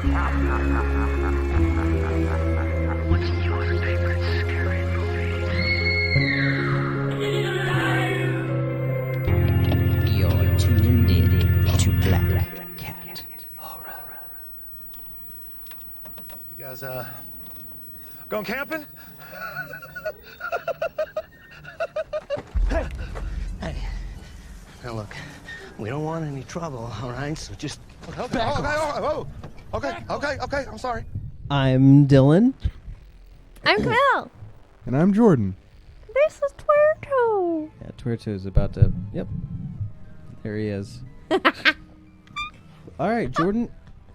What's your favorite scary movie? You're tuned in to Black Cat Horror. You guys, going camping? Hey, now look, we don't want any trouble, all right? So just Okay, back okay, off. okay, I'm sorry. I'm Dylan. I'm Cal. And I'm Jordan. This is Tuerto. Yeah, Tuerto's about to... Yep. There he is. All right, Jordan.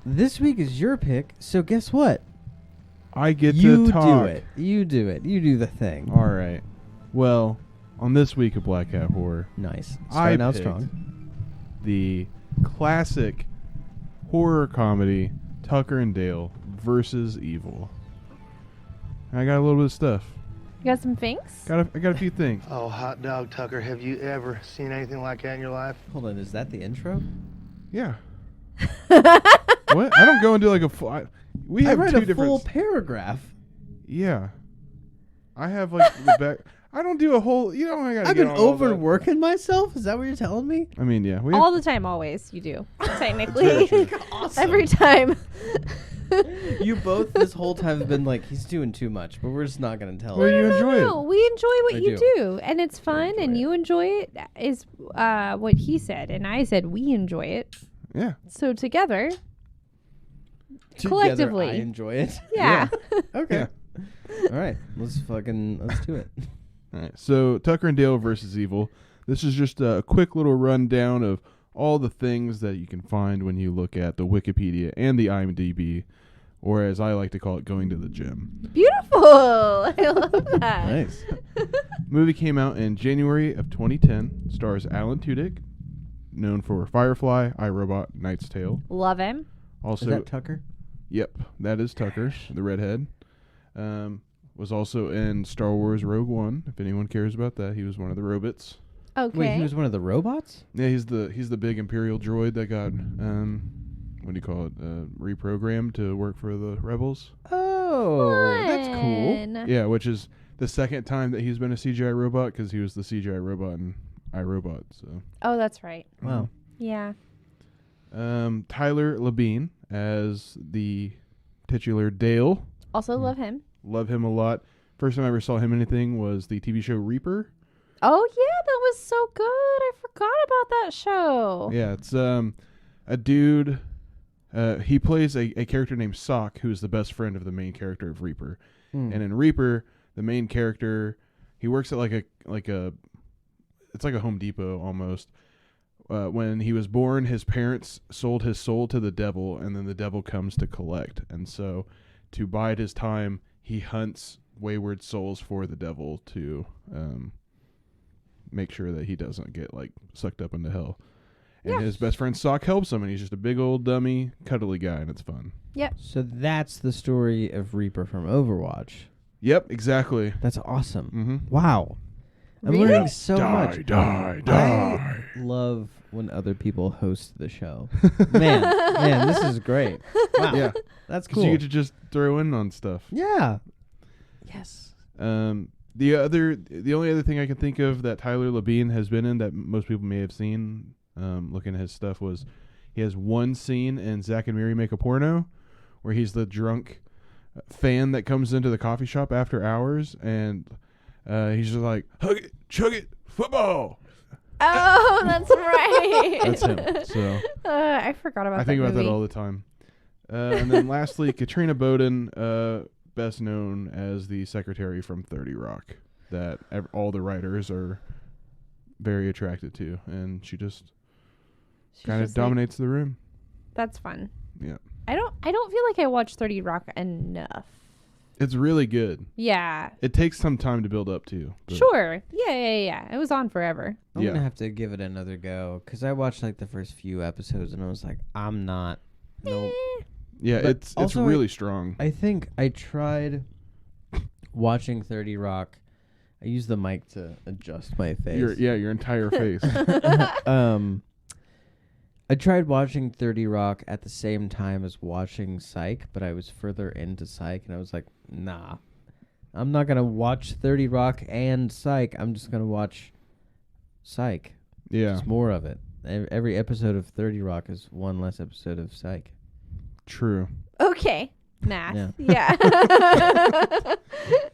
This week is your pick, so guess what? I get You to talk. do it. You do it. You do the thing. All right. Well, on this week of Black Cat Horror, Nice. I Starting out picked strong. the classic horror comedy Tucker and Dale versus Evil. And I got a little bit of stuff. You got some things? I got a few things. Oh, hot dog, Tucker, have you ever seen anything like that in your life? Hold on. Is that the intro? Yeah. What? I don't go into like a full... We I have read two a different... full paragraph. Yeah. I have like the back... I don't do a whole... You know, I gotta I've get been on all that. overworking myself? Is that what you're telling me? I mean, yeah. We All have, the time, always. You do. Technically. Awesome. Every time. You both this whole time have been like, he's doing too much, but we're just not going to tell Well, him. you enjoy No, it. we enjoy what I you do. do. And it's fun, enjoy and it. you enjoy it, is what he said. And I said we enjoy it. Yeah. So together, Together, collectively. I enjoy it. yeah. Okay. All right. Let's do it. All right, so Tucker and Dale versus Evil. This is just a quick little rundown of all the things that you can find when you look at the Wikipedia and the IMDb, or as I like to call it, going to the gym. Beautiful. I love that. Nice. Movie came out in January of 2010. Stars Alan Tudyk, known for Firefly, iRobot, Knight's Tale. Love him. Also, Is that Tucker? yep, that is Tucker, the redhead. Was also in Star Wars Rogue One. If anyone cares about that, he was one of the robots. Okay. Wait, he was one of the robots? Yeah, he's the big Imperial droid that got what do you call it? Reprogrammed to work for the rebels. Oh, that's cool. Fun. Yeah, which is the second time that he's been a CGI robot because he was the CGI robot in iRobot. So Oh, that's right. Wow. Yeah. Tyler Labine as the titular Dale. Also love him. Love him a lot. First time I ever saw him in anything was the TV show Reaper. Oh yeah, that was so good. I forgot about that show. Yeah, it's a dude. He plays a character named Sock, who's the best friend of the main character of Reaper. Hmm. And in Reaper, the main character, he works at it's like a Home Depot almost. When he was born, his parents sold his soul to the devil, and then the devil comes to collect. And so, to bide his time, he hunts wayward souls for the devil to make sure that he doesn't get like sucked up into hell. And his best friend Sock helps him, and he's just a big old dummy, cuddly guy, and it's fun. Yep. So that's the story of Reaper from Overwatch. Yep, exactly. That's awesome. Mm-hmm. Wow. I'm Really? learning so much. Die. I love when other people host the show. man, this is great. Wow. Yeah, That's because cool. you get to just throw in on stuff. Yeah. Yes. The only other thing I can think of that Tyler Labine has been in that most people may have seen, looking at his stuff, was he has one scene in Zack and Miri Make a Porno where he's the drunk fan that comes into the coffee shop after hours, and he's just like, hug it, chug it, football. Oh, that's right. That's him. So I forgot about that. I think about movie. that all the time. And then lastly, Katrina Bowden, best known as the secretary from 30 Rock, that all the writers are very attracted to, and she just She's kind of just like- dominates the room. That's fun. Yeah, I don't feel like I watch 30 Rock enough. it's really good. Yeah. It takes some time to build up to. but- Sure. Yeah. It was on forever. I'm Yeah. going to have to give it another go because I watched like the first few episodes and I was like, I'm not. Nope. Yeah, But it's also really strong. I think I tried watching 30 Rock. I used the mic to adjust my face. Your entire face. I tried watching 30 Rock at the same time as watching Psych, but I was further into Psych, and I was like, nah. I'm not going to watch 30 Rock and Psych. I'm just going to watch Psych. Yeah. Just more of it. Every episode of 30 Rock is one less episode of Psych. True. Okay. Math. Yeah. Yeah.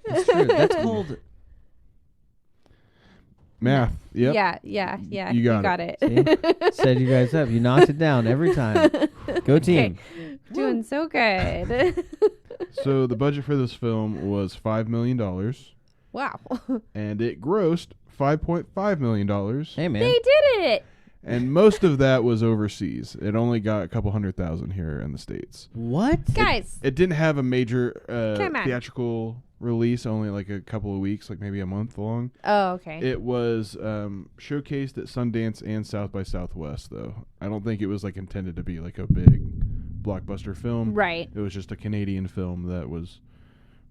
It's true. That's called... Math. Yep. Yeah. You got it. See? Set you guys up. You knocked it down every time. Go team. Doing so good. So the budget for this film was $5 million, Wow. and it grossed $5.5 million. Hey, man. They did it. And most of that was overseas. It only got a couple 100,000 here in the States. What? Guys. It didn't have a major Come on. theatrical release, only like a couple of weeks, like maybe a month long. Oh, okay. It was showcased at Sundance and South by Southwest, though. I don't think it was like intended to be like a big blockbuster film. Right. It was just a Canadian film that was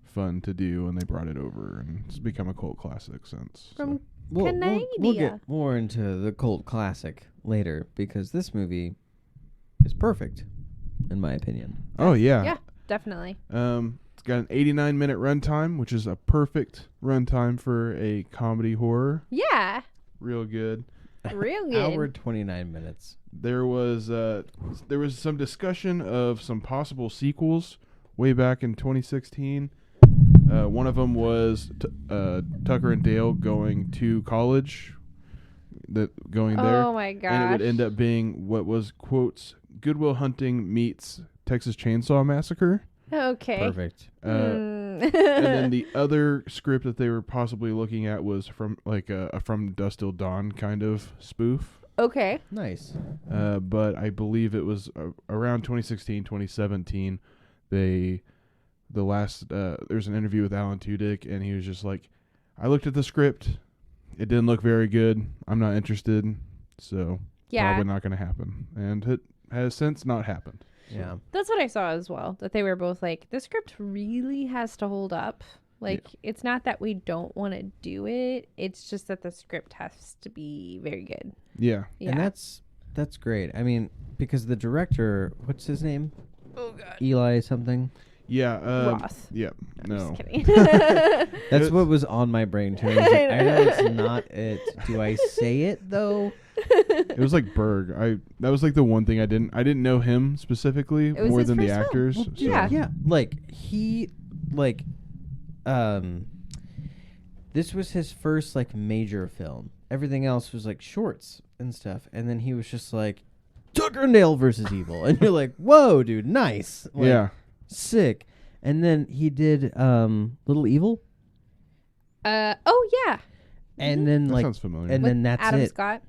fun to do, and they brought it over, and it's become a cult classic since. From We'll Canada. get more into the cult classic later, because this movie is perfect, in my opinion. Oh, yeah. Yeah, definitely. It's got an 89-minute runtime, which is a perfect runtime for a comedy horror. Yeah. Real good. Real good. Hour 29 minutes. There was some discussion of some possible sequels way back in 2016. One of them was Tucker and Dale going to college, going there. Oh my gosh. And it would end up being what was, quotes, Good Will Hunting meets Texas Chainsaw Massacre. Okay. Perfect. And then the other script that they were possibly looking at was from like a From Dusk Till Dawn kind of spoof. Okay. Nice. But I believe it was around 2016, 2017. There was an interview with Alan Tudyk, and he was just like, I looked at the script. It didn't look very good. I'm not interested. So probably not going to happen. And it has since not happened. Yeah. That's what I saw as well. That they were both like, the script really has to hold up. Like, it's not that we don't want to do it. It's just that the script has to be very good. Yeah. Yeah. And that's great. I mean, because the director, what's his name? Oh, God. Eli something. Yeah. Roth. Yeah. I'm No. just kidding. That's what was on my brain too. I, was like, I know it's not it. Do I say it though? It was like Berg. That was like the one thing I didn't know him specifically It was more his than the first film. actors. Well, so- Yeah. Like this was his first like major film. Everything else was like shorts and stuff. And then he was just like Tucker and Dale versus Evil. And you're like, whoa, dude, nice. Like, Yeah. sick. And then he did Little Evil. Oh, yeah. And then That like sounds familiar. and With then that's Adam it. Scott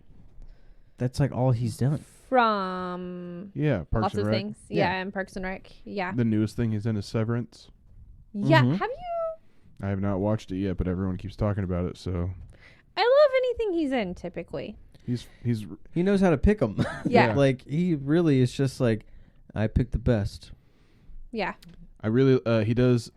That's like all he's done. from Yeah. Parks lots and of Rec. things. Yeah, and Parks and Rec. Yeah. The newest thing he's in is Severance. Yeah. Mhm. Have you? I have not watched it yet, but everyone keeps talking about it. So I love anything he's in, typically. he's He knows how to pick them. Yeah. Like he really is just like, I picked the best. Yeah. I really he does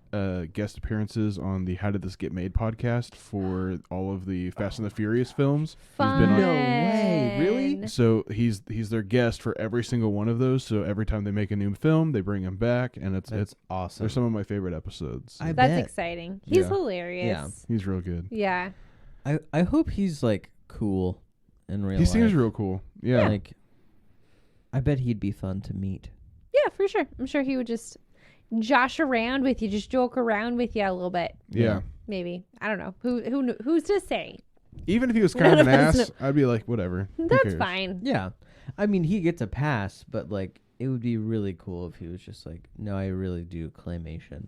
guest appearances on the How Did This Get Made podcast for all of the Fast and the Furious films. Fun. He's been on. No way, really? So he's their guest for every single one of those. So every time they make a new film, they bring him back, and it's That's awesome. they're some of my favorite episodes. I That's bet. exciting. He's Yeah. hilarious. He's real good. Yeah. I hope he's like cool in real He life. seems real cool. Yeah. Like, I bet he'd be fun to meet. Yeah, for sure. I'm sure he would just josh around with you, just joke around with you a little bit. Yeah. Maybe. I don't know. Who's to say? Even if he was kind of None an of us ass, I'd be like, whatever. Who That's cares? fine. Yeah. I mean, he gets a pass, but like, it would be really cool if he was just like, no, I really do claymation.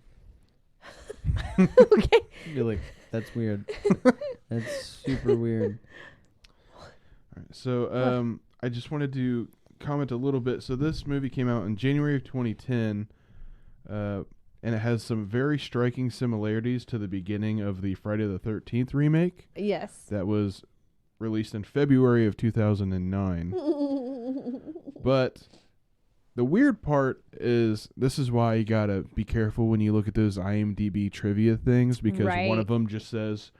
Okay. I'd be like, that's weird. That's super weird. So I just wanted to comment a little bit. So this movie came out in January of 2010, and it has some very striking similarities to the beginning of the Friday the 13th remake Yes. that was released in February of 2009. But the weird part is this is why you gotta be careful when you look at those IMDb trivia things, because Right. one of them just says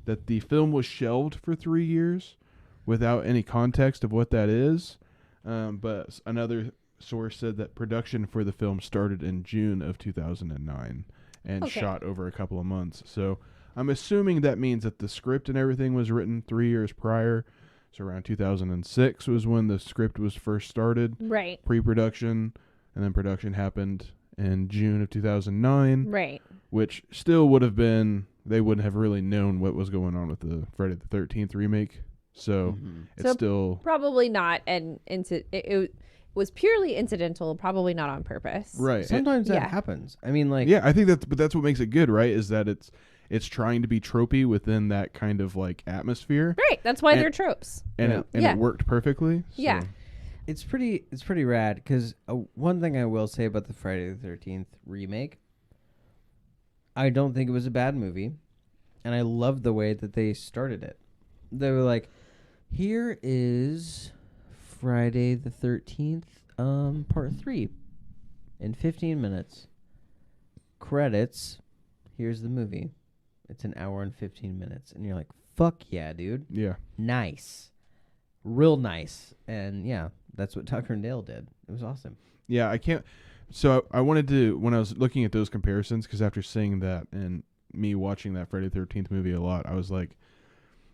that the film was shelved for 3 years without any context of what that is. But another source said that production for the film started in June of 2009 and Okay. shot over a couple of months. So I'm assuming that means that the script and everything was written 3 years prior. So around 2006 was when the script was first started, Right. pre-production, and then production happened in June of 2009, Right. which still would have been, they wouldn't have really known what was going on with the Friday the 13th remake. So it's So still, Probably not it was purely incidental, probably not on purpose. right. Sometimes that Yeah. happens. I mean, like, Yeah, I think that's what makes it good, right? Is that it's trying to be tropey within that kind of like atmosphere, Right. That's why And- they're tropes. and Yeah. it Yeah. worked perfectly. Yeah. So, it's pretty rad. Because one thing I will say about the Friday the 13th remake, I don't think it was a bad movie, and I love the way that they started it. They were like, "Here is Friday the 13th, part 3, in 15 minutes. Credits. Here's the movie. It's an hour and 15 minutes," and you're like, "Fuck yeah, dude! yeah, Nice, real nice." And yeah, that's what Tucker and Dale did. It was awesome. yeah. I can't. So I wanted to, when I was looking at those comparisons, because after seeing that and me watching that Friday the 13th movie a lot, I was like,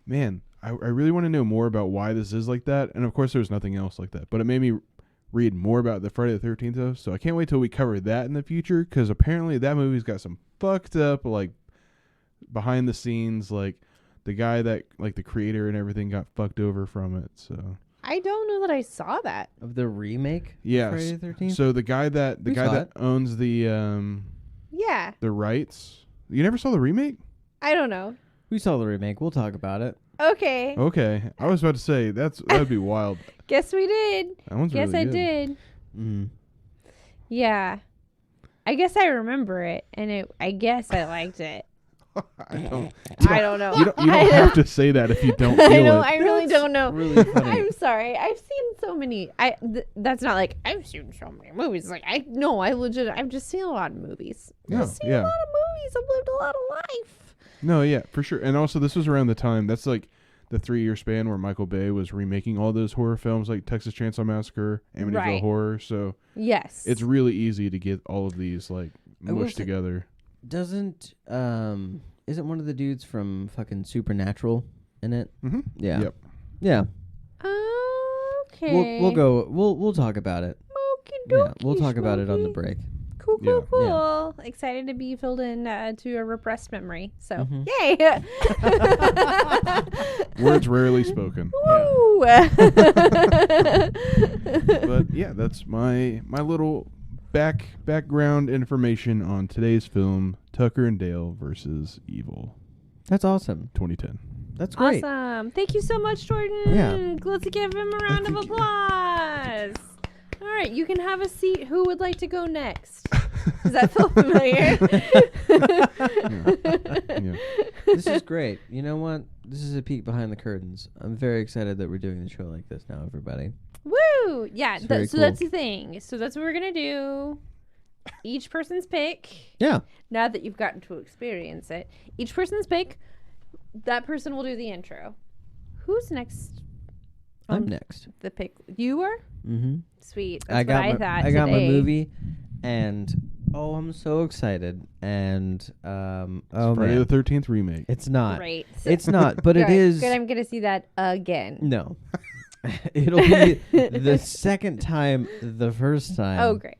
man, I really want to know more about why this is like that. And of course, there was nothing else like that, but it made me read more about the Friday the 13th though. So I can't wait till we cover that in the future, because apparently that movie's got some fucked up like behind the scenes, like the guy that like the creator and everything got fucked over from it. So I don't know that I saw that. Of the remake, yes, Friday the 13th. so the guy that We saw it. owns the Yeah. rights. You never saw the remake? I don't know. We saw the remake. We'll talk about it. Okay. Okay, I was about to say that would be wild. Guess we did. That one's Guess really I good. did. Mm. Yeah. I guess I remember it, and I guess I liked it. I don't. I don't know. You don't I have to say that if you don't feel I know. it. I really don't know. Really funny. I'm sorry. I've seen so many. That's not like I've seen so many movies. Like I've just seen a lot of movies. Yeah, I've seen yeah. a lot of movies. I've lived a lot of life. No, yeah, for sure. And also, this was around the time. That's like the 3-year span where Michael Bay was remaking all those horror films, like Texas Chainsaw Massacre, Amityville Right. Horror. So Yes. it's really easy to get all of these like I will mushed say- together. Doesn't isn't one of the dudes from fucking Supernatural in it? Mm-hmm. Yeah. Yep. Yeah. Okay. We'll talk about it. Yeah, we'll talk about it on the break. Cool, Yeah. cool. Excited to be filled in to a repressed memory. So, Mhm. yay! Words rarely spoken. Woo! But yeah, that's my little background information on today's film, Tucker and Dale versus Evil, That's awesome. 2010. That's great. Awesome. Thank you so much, Jordan. Yeah. Let's give him a round of Thank you. applause. All right, you can have a seat. Who would like to go next? Does that feel familiar? Yeah. This is great. You know what? This is a peek behind the curtains. I'm very excited that we're doing the show like this now, everybody. Woo! Yeah, It's very so cool. that's the thing. So that's what we're going to do. Each person's pick. Yeah. Now that you've gotten to experience it, each person's pick, that person will do the intro. Who's next? I'm next. The pick. You are? Mm-hmm. Sweet. That's what I thought I got my today. movie, and I'm so excited. And oh Friday man, the 13th remake. it's not. Great. It's not, but it Good. is. Good. I'm going to see that again. No, it'll be the second time, the first time. Oh, great.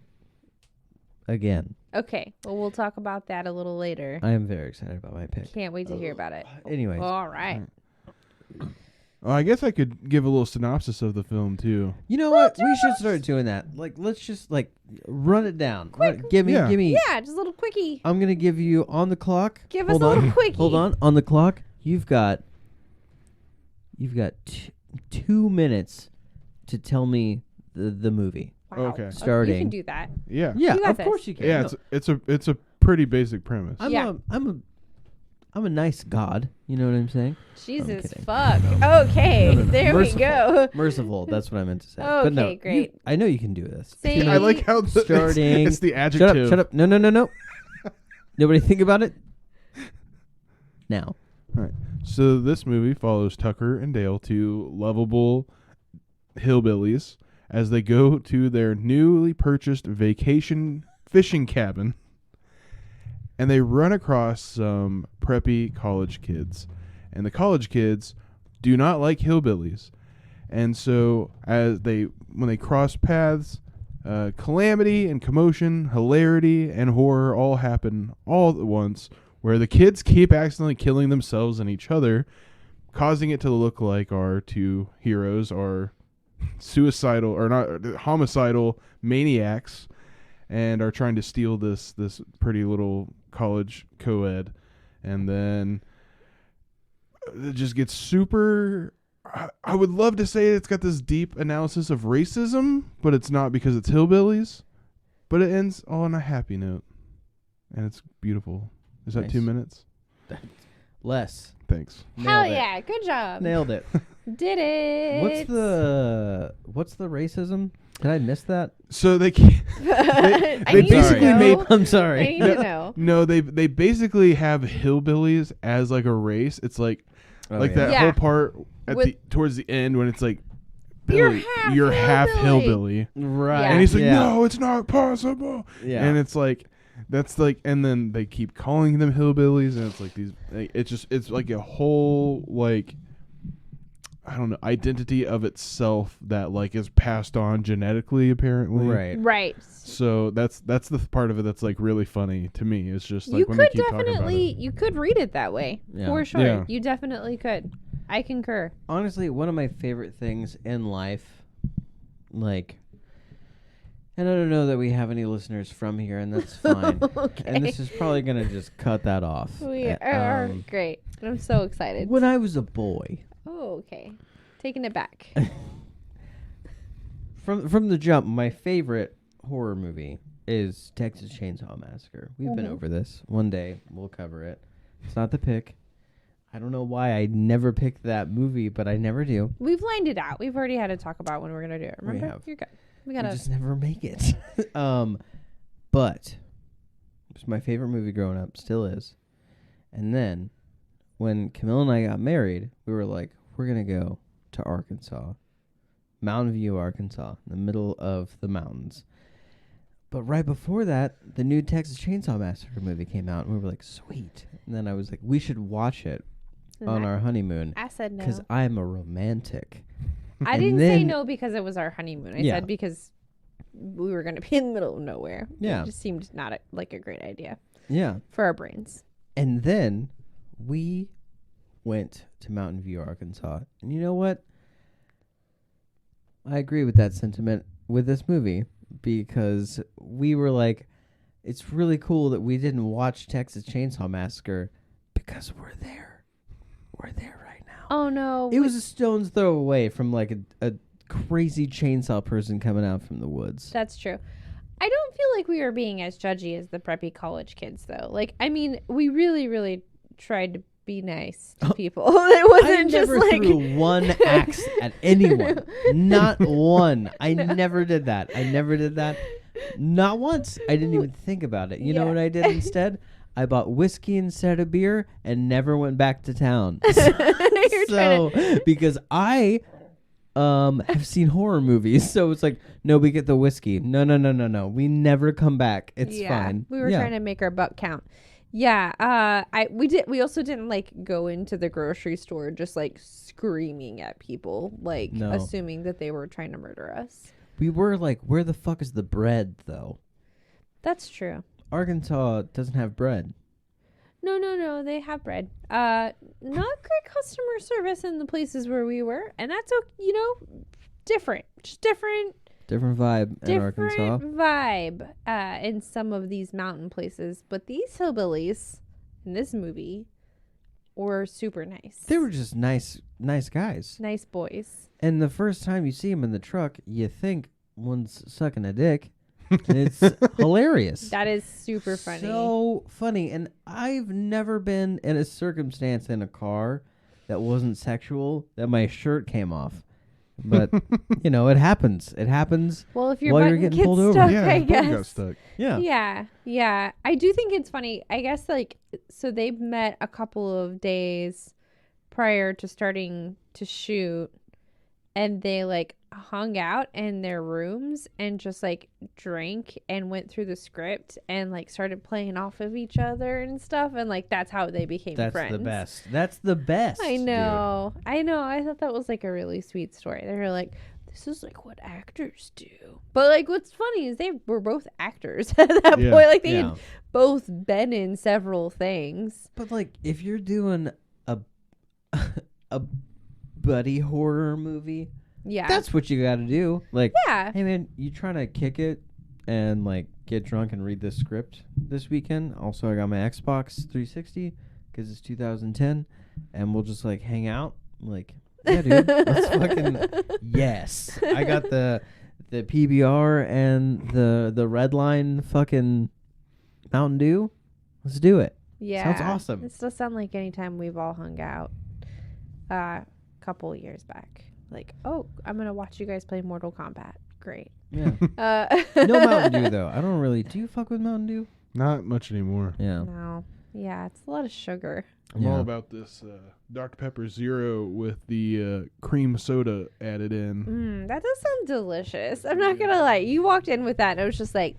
Again, Okay. Well, we'll talk about that a little later. I am very excited about my pick. Can't wait to hear about it. Anyways, All right. Oh, I guess I could give a little synopsis of the film too. you know what? We should start doing that. Like, let's just run it down. Give me, Yeah. give me. Yeah, just a little quickie. I'm gonna give you on the clock. Give us Hold a on. little quickie. Hold on. On the clock, you've got 2 minutes to tell me the movie. Wow. Okay. You Starting. can do that. Yeah. Yeah, You got of this. course you can. Yeah, No, it's a pretty basic premise. Yeah. I'm a nice god. You know what I'm saying? Jesus kidding. fuck. Okay, No. there Merciful. we go. Merciful. That's what I meant to say. But no, Okay, great. I know you can do this. Say- I like how Starting. it's the adjective. Shut up. No. Nobody think about it. Now. All right. So this movie follows Tucker and Dale, two lovable hillbillies, as they go to their newly purchased vacation fishing cabin, and they run across some preppy college kids. And the college kids do not like hillbillies. And so when they cross paths, calamity and commotion, hilarity and horror all happen all at once, where the kids keep accidentally killing themselves and each other, causing it to look like our two heroes are suicidal or not homicidal maniacs and are trying to steal this pretty little college co-ed. And then it just gets super... I would love to say it's got this deep analysis of racism, but it's not because it's hillbillies. But it ends on a happy note. And it's beautiful. Is that Nice. 2 minutes? Less. Thanks. Hell Nailed it. yeah, good job. Nailed it. Did it. What's the racism? Did I miss that? So they can't... I they need to basically know. made... I'm I sorry. need to know. No, they basically have hillbillies as like a race. It's like Oh, like yeah. that Yeah. whole part at With- the towards the end when it's like, You're Billy, half you're half hillbilly. hillbilly. Right. Yeah. And he's like, yeah. no, it's not possible. Yeah. And it's like, that's like, and then they keep calling them hillbillies, and it's like these, like, it's like a whole, like, I don't know, identity of itself that like is passed on genetically, apparently. Right. Right. So that's the part of it that's like really funny to me. It's just like You when they could keep talking about definitely, it. you could read it that way. Yeah. For sure. Yeah. You definitely could. I concur. Honestly, one of my favorite things in life, like, and I don't know that we have any listeners from here, and that's fine. Okay. And this is probably gonna just cut that off. We Uh, are um, great. I'm so excited. When I was a boy, Oh, okay. Taking it back. from the jump, my favorite horror movie is Texas Chainsaw Massacre. We've been Mhm. over this. One day we'll cover it. It's not the pick. I don't know why I never picked that movie, but I never do. We've lined it out. We've already had to talk about when we're gonna do it. Remember? have. You're good. We I gotta. just never make it. But it was my favorite movie growing up, still is. And then when Camille and I got married, we were like, we're gonna go to Arkansas, Mountain View, Arkansas, in the middle of the mountains. But right before that, the new Texas Chainsaw Massacre movie came out, and we were like, sweet. And then I was like, we should watch it on our honeymoon I said no. because I'm a romantic. I and didn't say then- no because it was our honeymoon. I Yeah. said because we were gonna be in the middle of nowhere. Yeah. It just seemed not like a great idea Yeah. for our brains. And then we went to Mountain View, Arkansas. And you know what? I agree with that sentiment with this movie because we were like, it's really cool that we didn't watch Texas Chainsaw Massacre because we're there. We're there right now. Oh no. It was a stone's throw away from like a crazy chainsaw person coming out from the woods. That's true. I don't feel like we were being as judgy as the preppy college kids, though. Like, I mean, we really, really tried to be nice to people. It I wasn't just never like threw one axe at anyone. Not one. I never did that. I never did that. Not once. I didn't even think about it. You know Yeah. what I did instead? I bought whiskey instead of beer and never went back to town. You're So, because I have seen horror movies, so it's like, no, we get the whiskey. No. We never come back. It's fine. We were Yeah. trying to make our buck count. Yeah, we also didn't like go into the grocery store just like screaming at people, like No. assuming that they were trying to murder us. We were like, where the fuck is the bread, though? That's true. Arkansas doesn't have bread. No, they have bread. Not great customer service in the places where we were, and that's different. Just different Different vibe in Arkansas. vibe in some of these mountain places. But these hillbillies in this movie were super nice. They were just nice guys. nice boys. And the first time you see them in the truck, you think one's sucking a dick. And it's hilarious. That is super funny. So funny. And I've never been in a circumstance in a car that wasn't sexual that my shirt came off. But, it happens. It happens. well, if your while you're button getting gets pulled over. stuck, Yeah, I the button guess. got stuck. Yeah. Yeah. I do think it's funny. I guess so they've met a couple of days prior to starting to shoot, and they like hung out in their rooms and just like drank and went through the script and like started playing off of each other and stuff, and like that's how they became That's friends. the best. That's the best. I know. I thought that was like a really sweet story. They were like, this is like what actors do. But like what's funny is they were both actors at that Yeah. point. Like they Yeah. had both been in several things. But like, if you're doing a a buddy horror movie, Yeah. that's what you got to do. Like, yeah. hey man, you trying to kick it and like get drunk and read this script this weekend? Also, I got my Xbox 360 because it's 2010, and we'll just like hang out. Like, yeah, dude, let's fucking yes. I got the PBR and the red line fucking Mountain Dew. Let's do it. Yeah. Sounds awesome. This does sound like any time we've all hung out a couple years back. Like, oh, I'm going to watch you guys play Mortal Kombat. Great. Yeah. Uh, No Mountain Dew though. I don't really. Do you fuck with Mountain Dew? Not much anymore. Yeah. No. Yeah, it's a lot of sugar. I'm Yeah. all about this Dr. Pepper Zero with the cream soda added in. That does sound delicious. I'm not going to lie. You walked in with that and it was just like,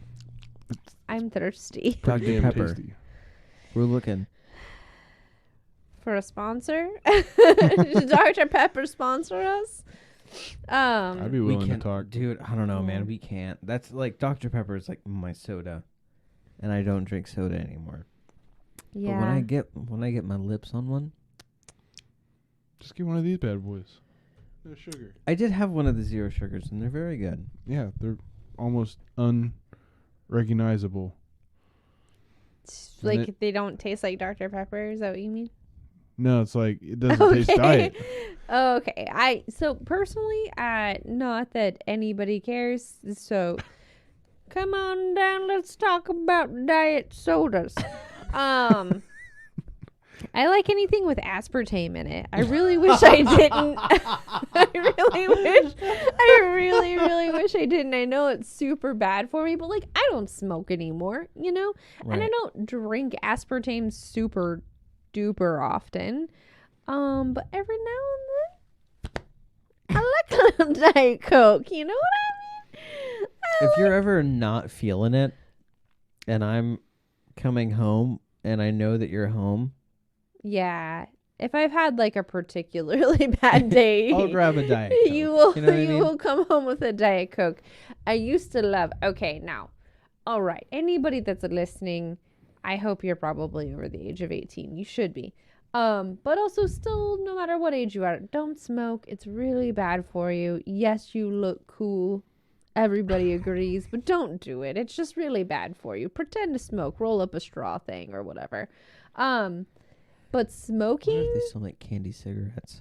I'm thirsty. Dr. Damn Pepper. tasty. We're looking. For a sponsor? Does Dr. Pepper sponsor us? I'd be willing to can't, talk. dude. I don't know, man. We can't. That's like Dr. Pepper is like my soda, and I don't drink soda anymore. Yeah. But when I get my lips on one, Just get one of these bad boys. No sugar. I did have one of the zero sugars, and they're very good. Yeah, they're almost unrecognizable. Like it- they don't taste like Dr. Pepper. Is that what you mean? No, it's like it doesn't taste diet. Okay. So personally, not that anybody cares. So come on down. Let's talk about diet sodas. I like anything with aspartame in it. I really wish I didn't. I really wish I didn't. I know it's super bad for me, but like I don't smoke anymore, you know? And I Right. don't drink aspartame super duper often. But every now and then I like a little Diet Coke, you know what I mean? If you're ever not feeling it, and I'm coming home, and I know that you're home, Yeah. If I've had like a particularly bad day, I'll grab a Diet Coke. you will You know what I mean? will come home with a Diet Coke. I used to love. Okay, now, all right. Anybody that's listening, I hope you're probably over the age of 18. You should be. But also still, no matter what age you are, don't smoke. It's really bad for you. Yes, you look cool. Everybody agrees, but don't do it. It's just really bad for you. Pretend to smoke, roll up a straw thing or whatever. But I smoking, wonder if they still make candy cigarettes.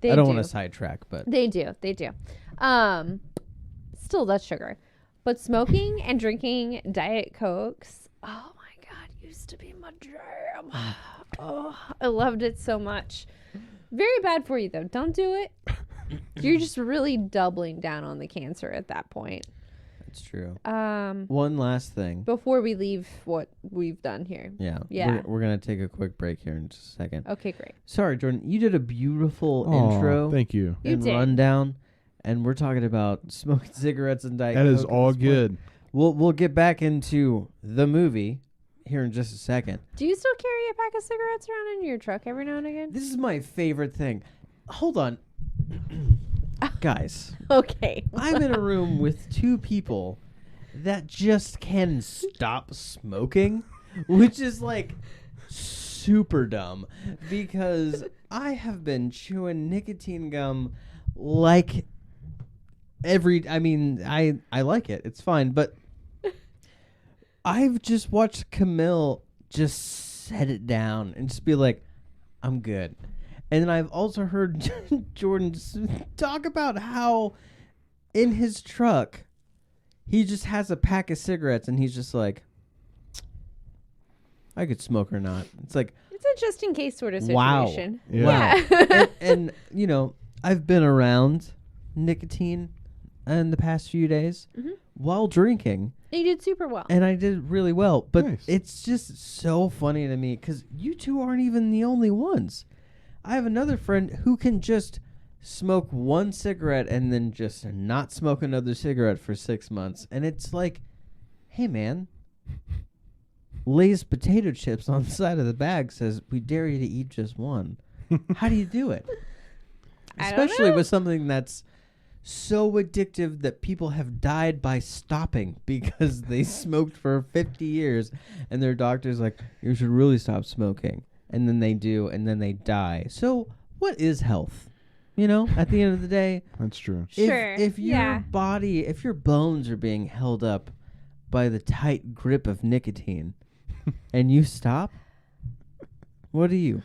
they I don't do. want to sidetrack, but They do. Still that's sugar. But smoking and drinking Diet Cokes, oh my God, used to be my jam. Oh, I loved it so much. Very bad for you though. Don't do it. You're just really doubling down on the cancer at that point. it's true. Um, One last thing. before we leave what we've done here. Yeah. Yeah. We're gonna take a quick break here in just a second. Okay, great. Sorry, Jordan. You did a beautiful Aw, intro Thank you. You and did. rundown, and we're talking about smoking cigarettes and Diet That is Coke at all this point. good. We'll get back into the movie here in just a second. Do you still carry a pack of cigarettes around in your truck every now and again? This is my favorite thing. Hold on. Guys, Okay. I'm in a room with two people that just can stop smoking, which is like super dumb because I have been chewing nicotine gum like I like it. It's fine, but I've just watched Camille just set it down and just be like, I'm good. And then I've also heard Jordan talk about how in his truck, he just has a pack of cigarettes and he's just like, I could smoke or not. It's like, It's a just in case sort of wow. situation. Yeah. Yeah. and, you know, I've been around nicotine in the past few days while drinking. You did super well. And I did really well. But Nice. it's just so funny to me because you two aren't even the only ones. I have another friend who can just smoke one cigarette and then just not smoke another cigarette for 6 months. And it's like, hey, man, Lay's potato chips on the side of the bag says, we dare you to eat just one. How do you do it? I don't Especially know. with something that's so addictive that people have died by stopping because they smoked for 50 years and their doctor's like, you should really stop smoking. And then they do, and then they die. So what is health? You know, at the end of the day, That's true. Sure, if your yeah. body, if your bones are being held up by the tight grip of nicotine and you stop, what are you?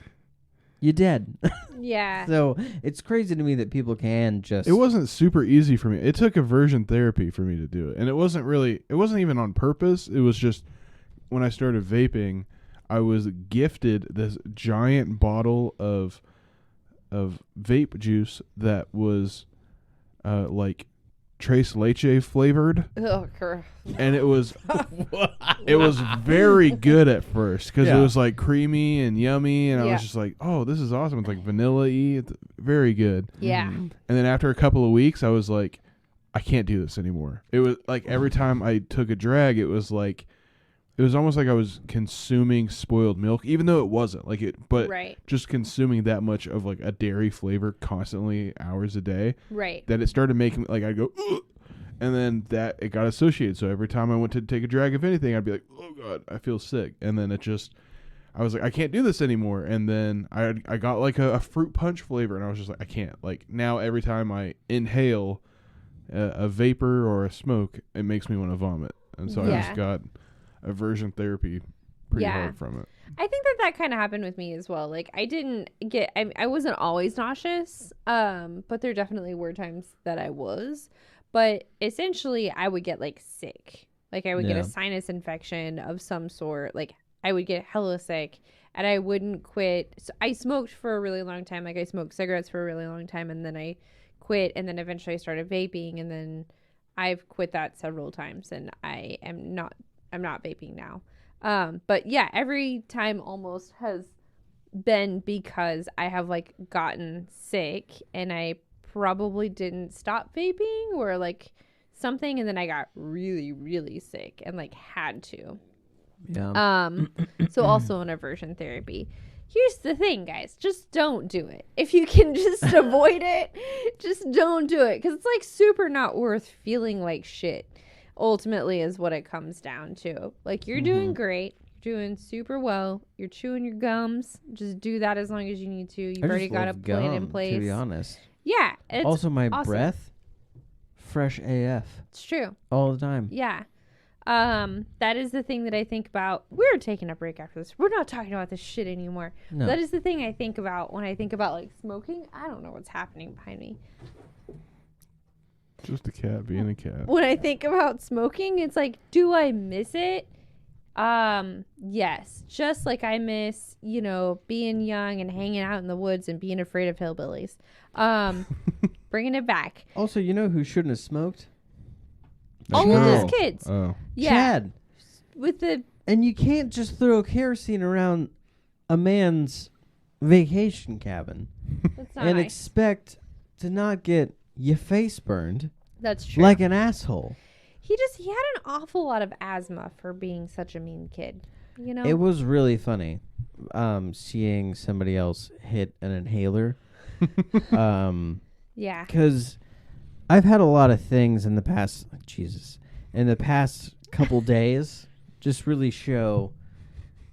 You're dead. Yeah. So it's crazy to me that people can just. It wasn't super easy for me. It took aversion therapy for me to do it. And it wasn't even on purpose. It was just when I started vaping, I was gifted this giant bottle of vape juice that was like Tres Leche flavored. Oh, girl. And it was very good at first because Yeah. it was like creamy and yummy, and I Yeah. was just like, oh, this is awesome. It's like vanilla-y. It's very good. Yeah. And then after a couple of weeks, I was like, I can't do this anymore. It was like every time I took a drag, it was almost like I was consuming spoiled milk, even though it wasn't like it, but Right. just consuming that much of like a dairy flavor constantly hours a day Right. that it started making like I'd go, ugh, and then that it got associated. So every time I went to take a drag, if anything, I'd be like, oh God, I feel sick. And then I was like, I can't do this anymore. And then I got like a fruit punch flavor, and I was just like, I can't. Like now every time I inhale a vapor or a smoke, it makes me want to vomit. And so I Yeah. just got aversion therapy pretty Yeah. hard from it. I think that kind of happened with me as well. Like I wasn't always nauseous, but there definitely were times that I was. But essentially, I would get like sick. Like I would get Yeah. a sinus infection of some sort. Like I would get hella sick, and I wouldn't quit. So I smoked for a really long time. Like I smoked cigarettes for a really long time, and then I quit, and then eventually I started vaping, and then I've quit that several times, and I'm not vaping now. But yeah, every time almost has been because I have like gotten sick and I probably didn't stop vaping or like something, and then I got really, really sick and like had to. Yeah. So also an aversion therapy. Here's the thing, guys. Just don't do it. If you can just avoid it, just don't do it. Because it's like super not worth feeling like shit. Ultimately is what it comes down to. Like you're doing great. You're doing super well. You're chewing your gums. Just do that as long as you need to. You've I already just got a love plan in gum, place. to be honest. Yeah. It's Also, my awesome. breath, fresh AF It's true. all the time. Yeah. That is the thing that I think about. We're taking a break after this. We're not talking about this shit anymore. No. That is the thing I think about when I think about like smoking. I don't know what's happening behind me. Just a cat being a cat. When I think about smoking, it's like, do I miss it? Yes. Just like I miss, being young and hanging out in the woods and being afraid of hillbillies. Bringing it back. Also, you know who shouldn't have smoked? All of Chad. those kids. Oh. Yeah. Chad. With the And you can't just throw kerosene around a man's vacation cabin that's not and nice. expect to not get your face burned That's true. like an asshole. He had an awful lot of asthma for being such a mean kid. It was really funny seeing somebody else hit an inhaler. Yeah. Because I've had a lot of things in the past couple days just really show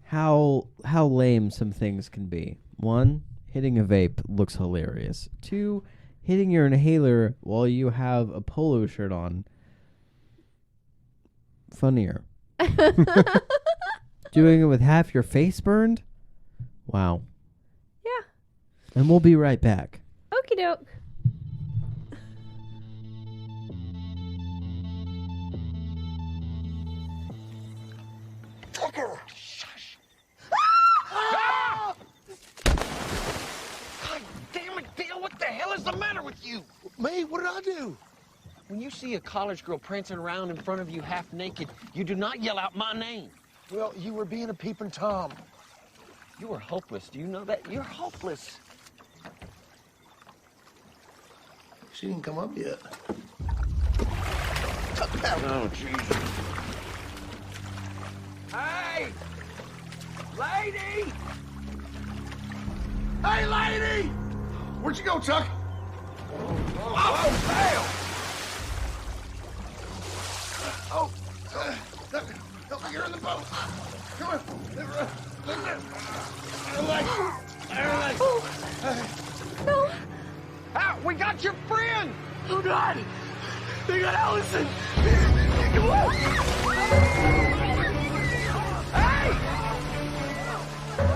how lame some things can be. One, hitting a vape looks hilarious. Two, hitting your inhaler while you have a polo shirt on, funnier. Doing it with half your face burned? Wow. Yeah. And we'll be right back. Okie doke. Tucker! God damn it, Dale, what the hell is the matter with you? Me? What did I do? When you see a college girl prancing around in front of you half naked, you do not yell out my name. Well, you were being a peeping Tom. You are hopeless. Do you know that? You're hopeless. She didn't come up yet. Oh, Jesus. Hey! Lady! Hey, lady! Where'd you go, Chuck? Oh, hell! Oh, help me, you're in the boat. Come on. Relax. No. Ah, we got your friend! Oh, God. They got Allison. Hey!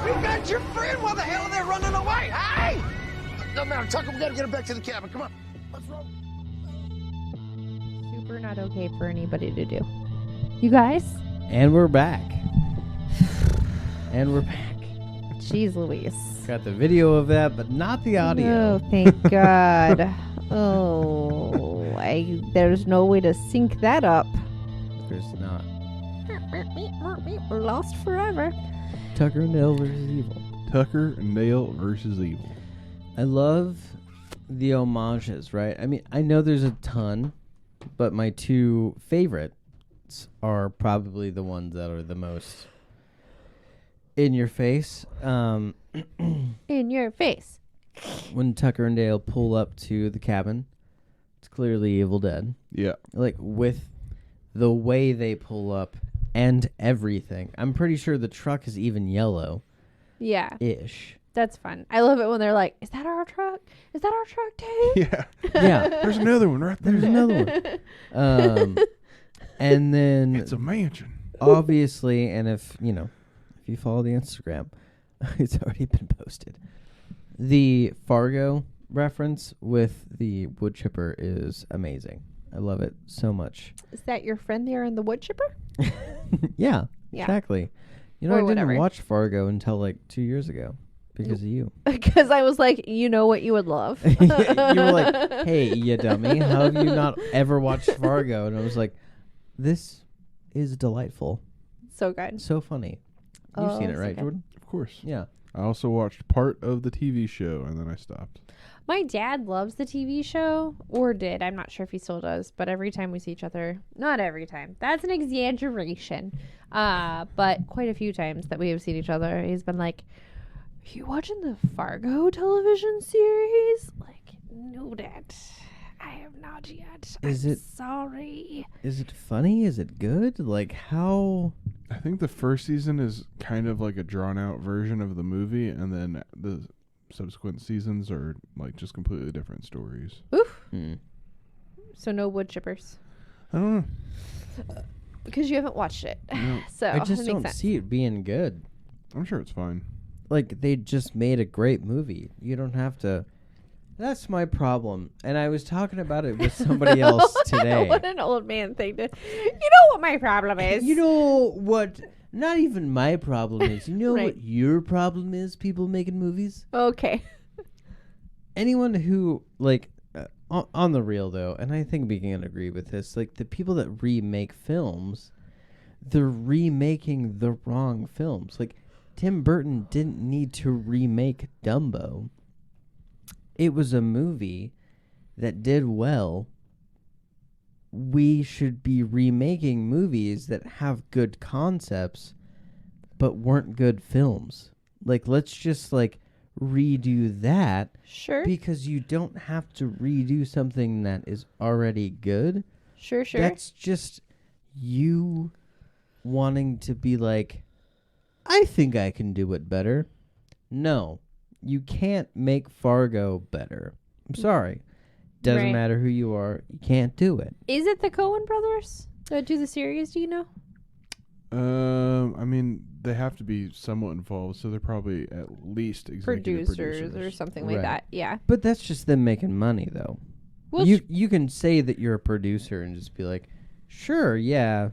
We got your friend! Why the hell are they running away? Hey! No matter, Tucker, we gotta get her back to the cabin. Come on. Let's roll. Super not okay for anybody to do. You guys? And we're back. And we're back. Jeez Louise. Got the video of that, but not the audio. Oh, thank God. There's no way to sync that up. There's not. We're lost forever. Tucker and Dale versus Evil. Tucker and Dale versus Evil. I love the homages, right? I mean, I know there's a ton, but my two favorites are probably the ones that are the most in your face. In your face. When Tucker and Dale pull up to the cabin, it's clearly Evil Dead. Yeah. Like, with the way they pull up and everything. I'm pretty sure the truck is even yellow-ish. Yeah. That's fun. I love it when they're like, is that our truck? Is that our truck too? Yeah. Yeah. There's another one right there. There's another one. And then It's a mansion. obviously, and if you follow the Instagram, it's already been posted. The Fargo reference with the wood chipper is amazing. I love it so much. Is that your friend there in the wood chipper? Yeah, Yeah. Exactly. Or I whatever. didn't watch Fargo until like 2 years ago because of you. Because I was like, you know what you would love. You were like, hey, you dummy, how have you not ever watched Fargo? And I was like, this is delightful. So good. So funny. You've seen it, so right, good. Jordan? Of course. Yeah. I also watched part of the TV show and then I stopped. My dad loves the TV show, or did. I'm not sure if he still does, but every time we see each other, not every time. That's an exaggeration. But quite a few times that we have seen each other, he's been like, are you watching the Fargo television series? Like, no, Dad. I have not yet. Is I'm it- sorry. Is it funny? Is it good? Like, how... I think the first season is kind of like a drawn out version of the movie, and then the subsequent seasons are like just completely different stories. Oof. Hmm. So no wood chippers. I don't know. Because you haven't watched it. No. So I just it makes don't sense. see it being good. I'm sure it's fine. Like, they just made a great movie. You don't have to... That's my problem. And I was talking about it with somebody else today. What an old man thing to... You know what my problem is. You know what? Not even my problem is. You know Right. what your problem is, people making movies? Okay. Anyone who, like, on the real, though, and I think we can agree with this, like, the people that remake films, they're remaking the wrong films. Like, Tim Burton didn't need to remake Dumbo. It was a movie that did well. We should be remaking movies that have good concepts but weren't good films. Like, let's just, like, redo that. Sure. Because you don't have to redo something that is already good. Sure. That's just you wanting to be like, I think I can do it better. No, you can't make Fargo better. I'm sorry. Doesn't Right. matter who you are. You can't do it. Is it the Coen brothers that do the series? Do you know? I mean, they have to be somewhat involved, so they're probably at least executive Producers or something like Right. that. Yeah. But that's just them making money, though. Well, You can say that you're a producer and just be like, sure, yeah,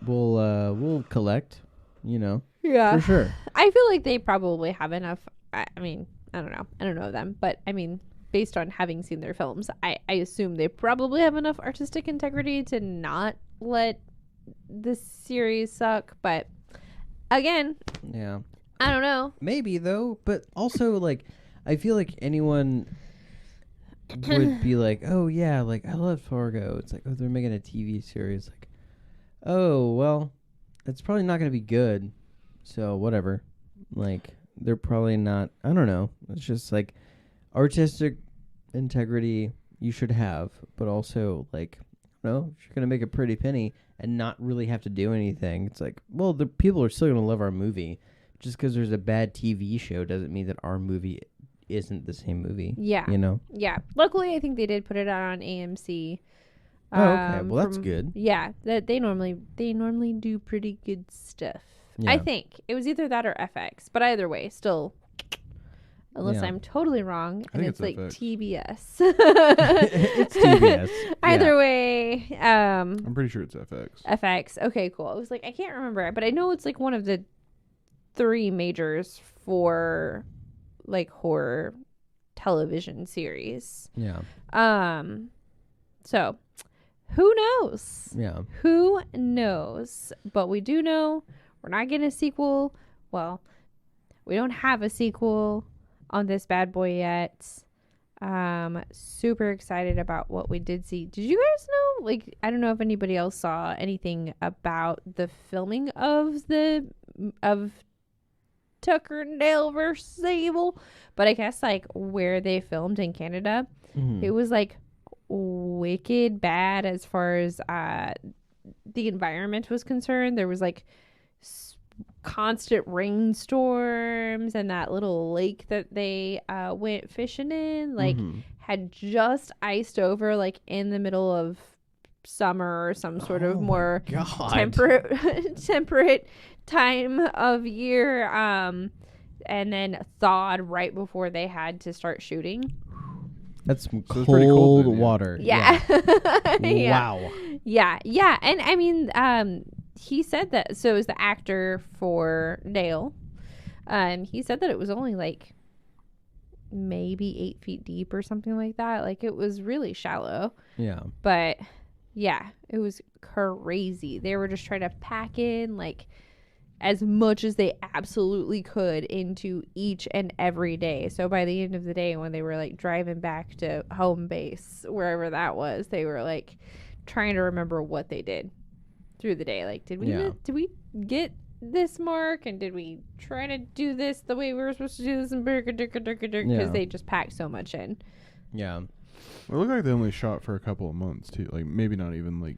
we'll collect, yeah. for sure. I feel like they probably have enough. I mean, I don't know. I don't know them, but I mean, based on having seen their films, I assume they probably have enough artistic integrity to not let the series suck. But again, Yeah. I don't know. Maybe though, but also like I feel like anyone would be like, oh yeah, like I love Fargo. It's like, oh, they're making a TV series. Like, oh well, it's probably not gonna be good. So whatever. Like they're probably not. I don't know. It's just like artistic integrity you should have, but also like, no, if you're gonna make a pretty penny and not really have to do anything, it's like, well, the people are still gonna love our movie. Just because there's a bad TV show doesn't mean that our movie isn't the same movie. Yeah. You know? Yeah. Luckily, I think they did put it out on AMC. Oh, okay. Well, that's good. Yeah. That they normally do pretty good stuff. Yeah. I think it was either that or FX, but either way, still, unless Yeah. I'm totally wrong, I and think it's like FX. TBS. It's TBS. Either Yeah. way, I'm pretty sure it's FX. FX. Okay, cool. It was like I can't remember it, but I know it's like one of the 3 majors for like horror television series. Yeah. So who knows? Yeah. Who knows? But we do know we're not getting a sequel. Well, we don't have a sequel on this bad boy yet. Super excited about what we did see. Did you guys know? Like, I don't know if anybody else saw anything about the filming of Tucker and Dale versus Evil, but I guess like where they filmed in Canada, Mhm. it was like wicked bad as far as the environment was concerned. There was like constant rainstorms, and that little lake that they went fishing in like Mhm. had just iced over like in the middle of summer or some sort of Oh my more God. temperate time of year, and then thawed right before they had to start shooting. That's some So it's cold, pretty cold then, yeah. water. Yeah. Yeah. Wow. Yeah. And I mean, he said that, so is the actor for Dale. He said that it was only like maybe 8 feet deep or something like that. Like it was really shallow. Yeah. But yeah, it was crazy. They were just trying to pack in like as much as they absolutely could into each and every day. So by the end of the day, when they were like driving back to home base, wherever that was, they were like trying to remember what they did through the day. Like, did we get this mark, and did we try to do this the way we were supposed to do this, and because Yeah. they just packed so much in. Yeah. Well, it looked like they only shot for a couple of months too. Like maybe not even like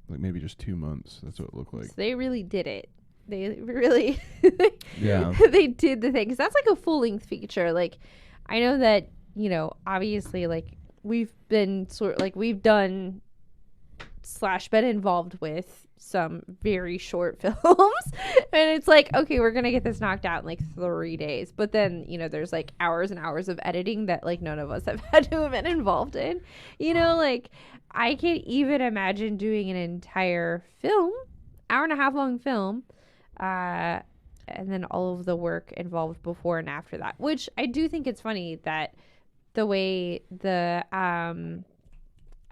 maybe just 2 months. That's what it looked like. So they really did it. They really Yeah. they did the thing, because that's like a full-length feature. Like, I know that, you know, obviously, like, we've been we've done / been involved with some very short films, and it's like, okay, we're gonna get this knocked out in like 3 days, but then, you know, there's like hours and hours of editing that like none of us have had to have been involved in, you know. Like, I can't even imagine doing an entire film, hour-and-a-half long film, and then all of the work involved before and after that. Which I do think it's funny that the way the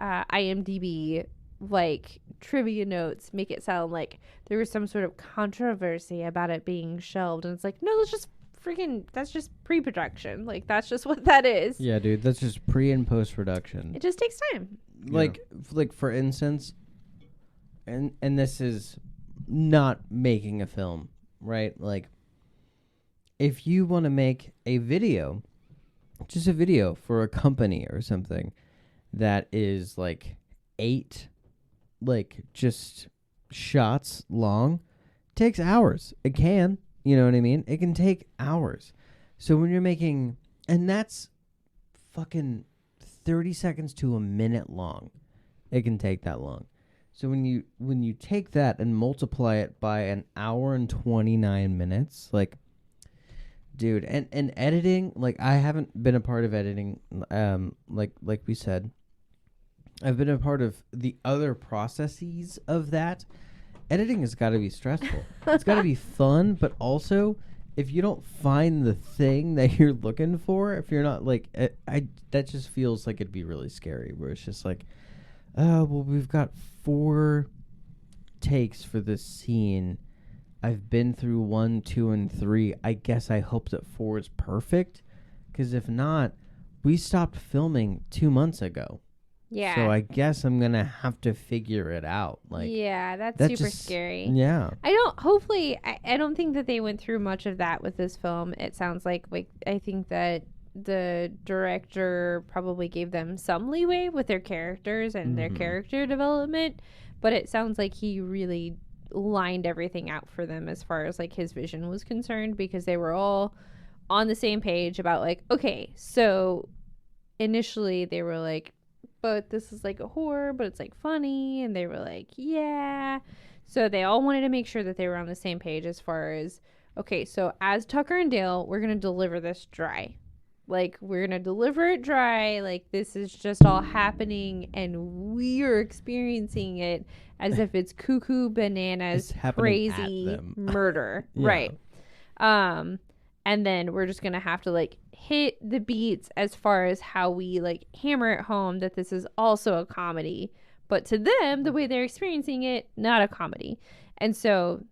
IMDb like trivia notes make it sound like there was some sort of controversy about it being shelved, and it's like, no, that's just pre-production. Like, that's just what that is. Yeah, dude, that's just pre and post production. It just takes time. Like for instance, and this is not making a film, right? Like, if you want to make a video, just a video for a company or something that is like 8 like just shots long, takes hours. It can, you know what I mean? It can take hours. So when you're making, and that's fucking 30 seconds to a minute long. It can take that long. So when you take that and multiply it by an hour and 29 minutes, like, dude, and editing, like, I haven't been a part of editing, like we said. I've been a part of the other processes of that. Editing has got to be stressful. It's got to be fun, but also, if you don't find the thing that you're looking for, if you're not like, that just feels like it'd be really scary. Where it's just like, well, we've got 4 takes for this scene. I've been through 1, 2, and 3. I guess I hope that 4 is perfect, because if not, we stopped filming 2 months ago. Yeah. So I guess I'm gonna have to figure it out. Like, yeah, that's that super just- scary. yeah. I don't think that they went through much of that with this film. It sounds like I think that the director probably gave them some leeway with their characters and their character development, but it sounds like he really lined everything out for them as far as like his vision was concerned, because they were all on the same page about like, okay, so initially they were like, but this is like a horror, but it's like funny, and they were like, yeah. So they all wanted to make sure that they were on the same page as far as, okay, so as Tucker and Dale, we're going to deliver this dry. Like, we're going to deliver it dry. Like, this is just all happening, and we're experiencing it as if it's cuckoo bananas, It's happening at crazy them. murder. Yeah. Right. And then we're just going to have to, like, hit the beats as far as how we, like, hammer it home that this is also a comedy. But to them, the way they're experiencing it, not a comedy. And so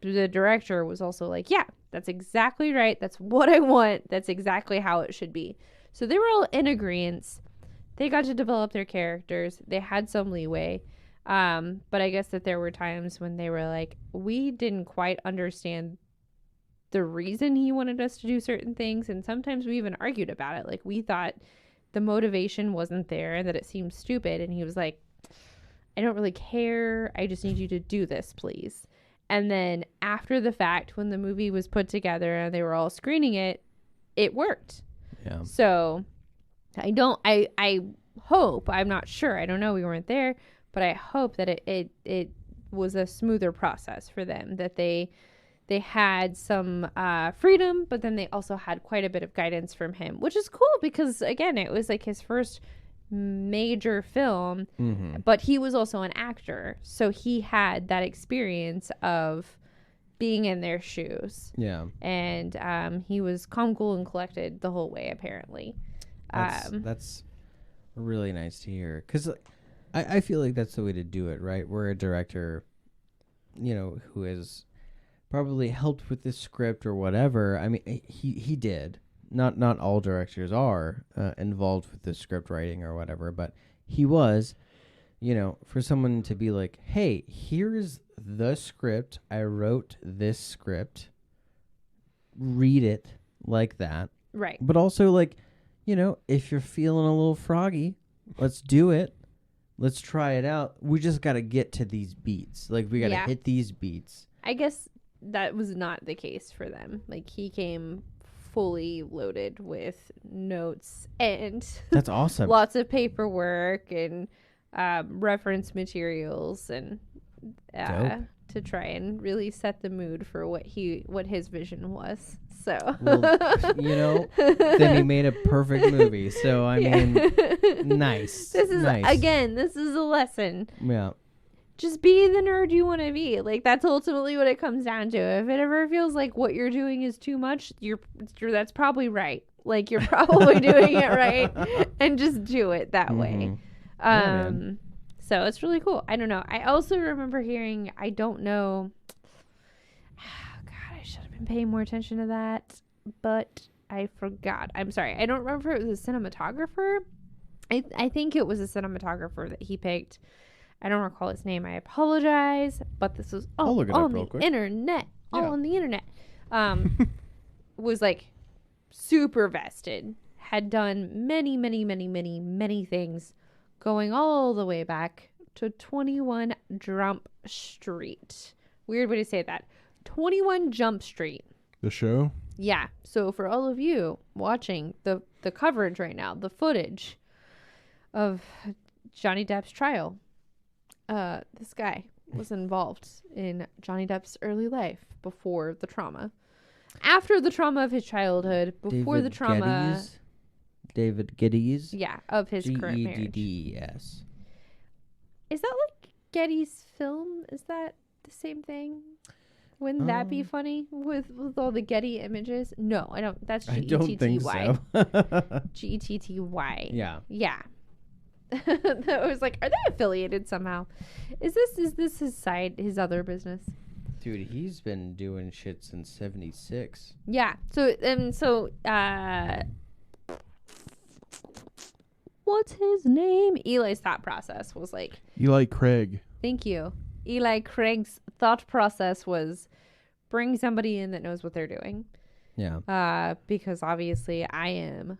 the director was also like, yeah, that's exactly right. That's what I want. That's exactly how it should be. So they were all in agreement. They got to develop their characters. They had some leeway. But I guess that there were times when they were like, we didn't quite understand the reason he wanted us to do certain things. And sometimes we even argued about it. Like, we thought the motivation wasn't there and that it seemed stupid. And he was like, I don't really care. I just need you to do this, please. And then after the fact, when the movie was put together and they were all screening it, it worked. Yeah. So I hope, I'm not sure, I don't know, we weren't there, but I hope that it was a smoother process for them, that they had some freedom, but then they also had quite a bit of guidance from him, which is cool because, again, it was like his first major film, but he was also an actor, so he had that experience of being in their shoes. Yeah. And he was calm, cool, and collected the whole way, apparently. That's really nice to hear, because I feel like that's the way to do it, right? We're a director, who has probably helped with the script or whatever. I mean, he did. Not all directors are involved with the script writing or whatever, but he was, for someone to be like, hey, here's the script. I wrote this script. Read it like that. Right. But also, like, if you're feeling a little froggy, let's do it. Let's try it out. We just got to get to these beats. Like, we got to hit these beats. I guess that was not the case for them. Like, he came fully loaded with notes and That's awesome. lots of paperwork and reference materials and to try and really set the mood for what his vision was. So Well, then he made a perfect movie. So I mean, nice. This is nice. this is a lesson. Yeah. Just be the nerd you want to be. Like, that's ultimately what it comes down to. If it ever feels like what you're doing is too much, that's probably right. Like, you're probably doing it right, and just do it that way. Yeah, So it's really cool. I don't know. I also remember hearing, I don't know. God, I should have been paying more attention to that, but I forgot. I'm sorry. I don't remember if it was a cinematographer. I think it was a cinematographer that he picked. I don't recall his name. I apologize, but this was I'll look it on up real the quick. internet. All Yeah. on the internet. Was like super vested. Had done many, many, many, many, many things, going all the way back to 21 Jump Street. Weird way to say that. 21 Jump Street. The show? Yeah. So for all of you watching the coverage right now, the footage of Johnny Depp's trial, this guy was involved in Johnny Depp's early life before the trauma. After the trauma of his childhood, before the trauma... David Geddes. Yeah, of his current marriage. Geddes. Is that like Getty's film? Is that the same thing? Wouldn't that be funny with all the Getty images? No, I don't. That's I Getty. don't think so. Getty. Yeah. Yeah. That was like, are they affiliated somehow? Is this his other business? Dude, he's been doing shit since 76. Yeah. So what's his name? Eli's thought process was like, Eli Craig. thank you. Eli Craig's thought process was bring somebody in that knows what they're doing. Yeah. Because obviously I am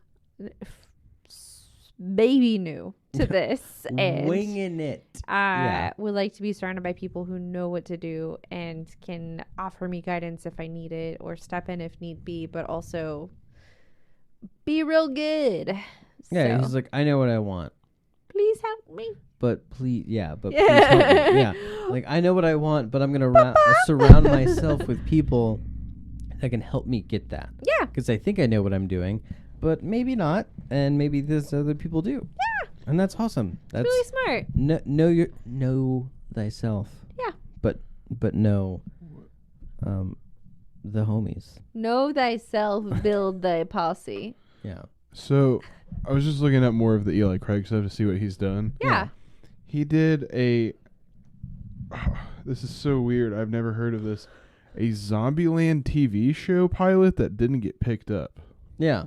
baby new to this and Winging it. I would like to be surrounded by people who know what to do and can offer me guidance if I need it or step in if need be, but also be real good. Yeah, So, he's like, I know what I want. please help me. But please, please help me. Yeah, like I know what I want, but I'm gonna surround myself with people that can help me get that. Yeah. Because I think I know what I'm doing, but maybe not, and maybe this other people do. Yeah. And that's awesome. That's Really smart. know thyself. Yeah. But know, the homies. Know thyself, build thy posse. Yeah. So I was just looking at more of the Eli Craig stuff to see what he's done. Yeah. He did a. This is so weird. I've never heard of this. A Zombieland TV show pilot that didn't get picked up. Yeah.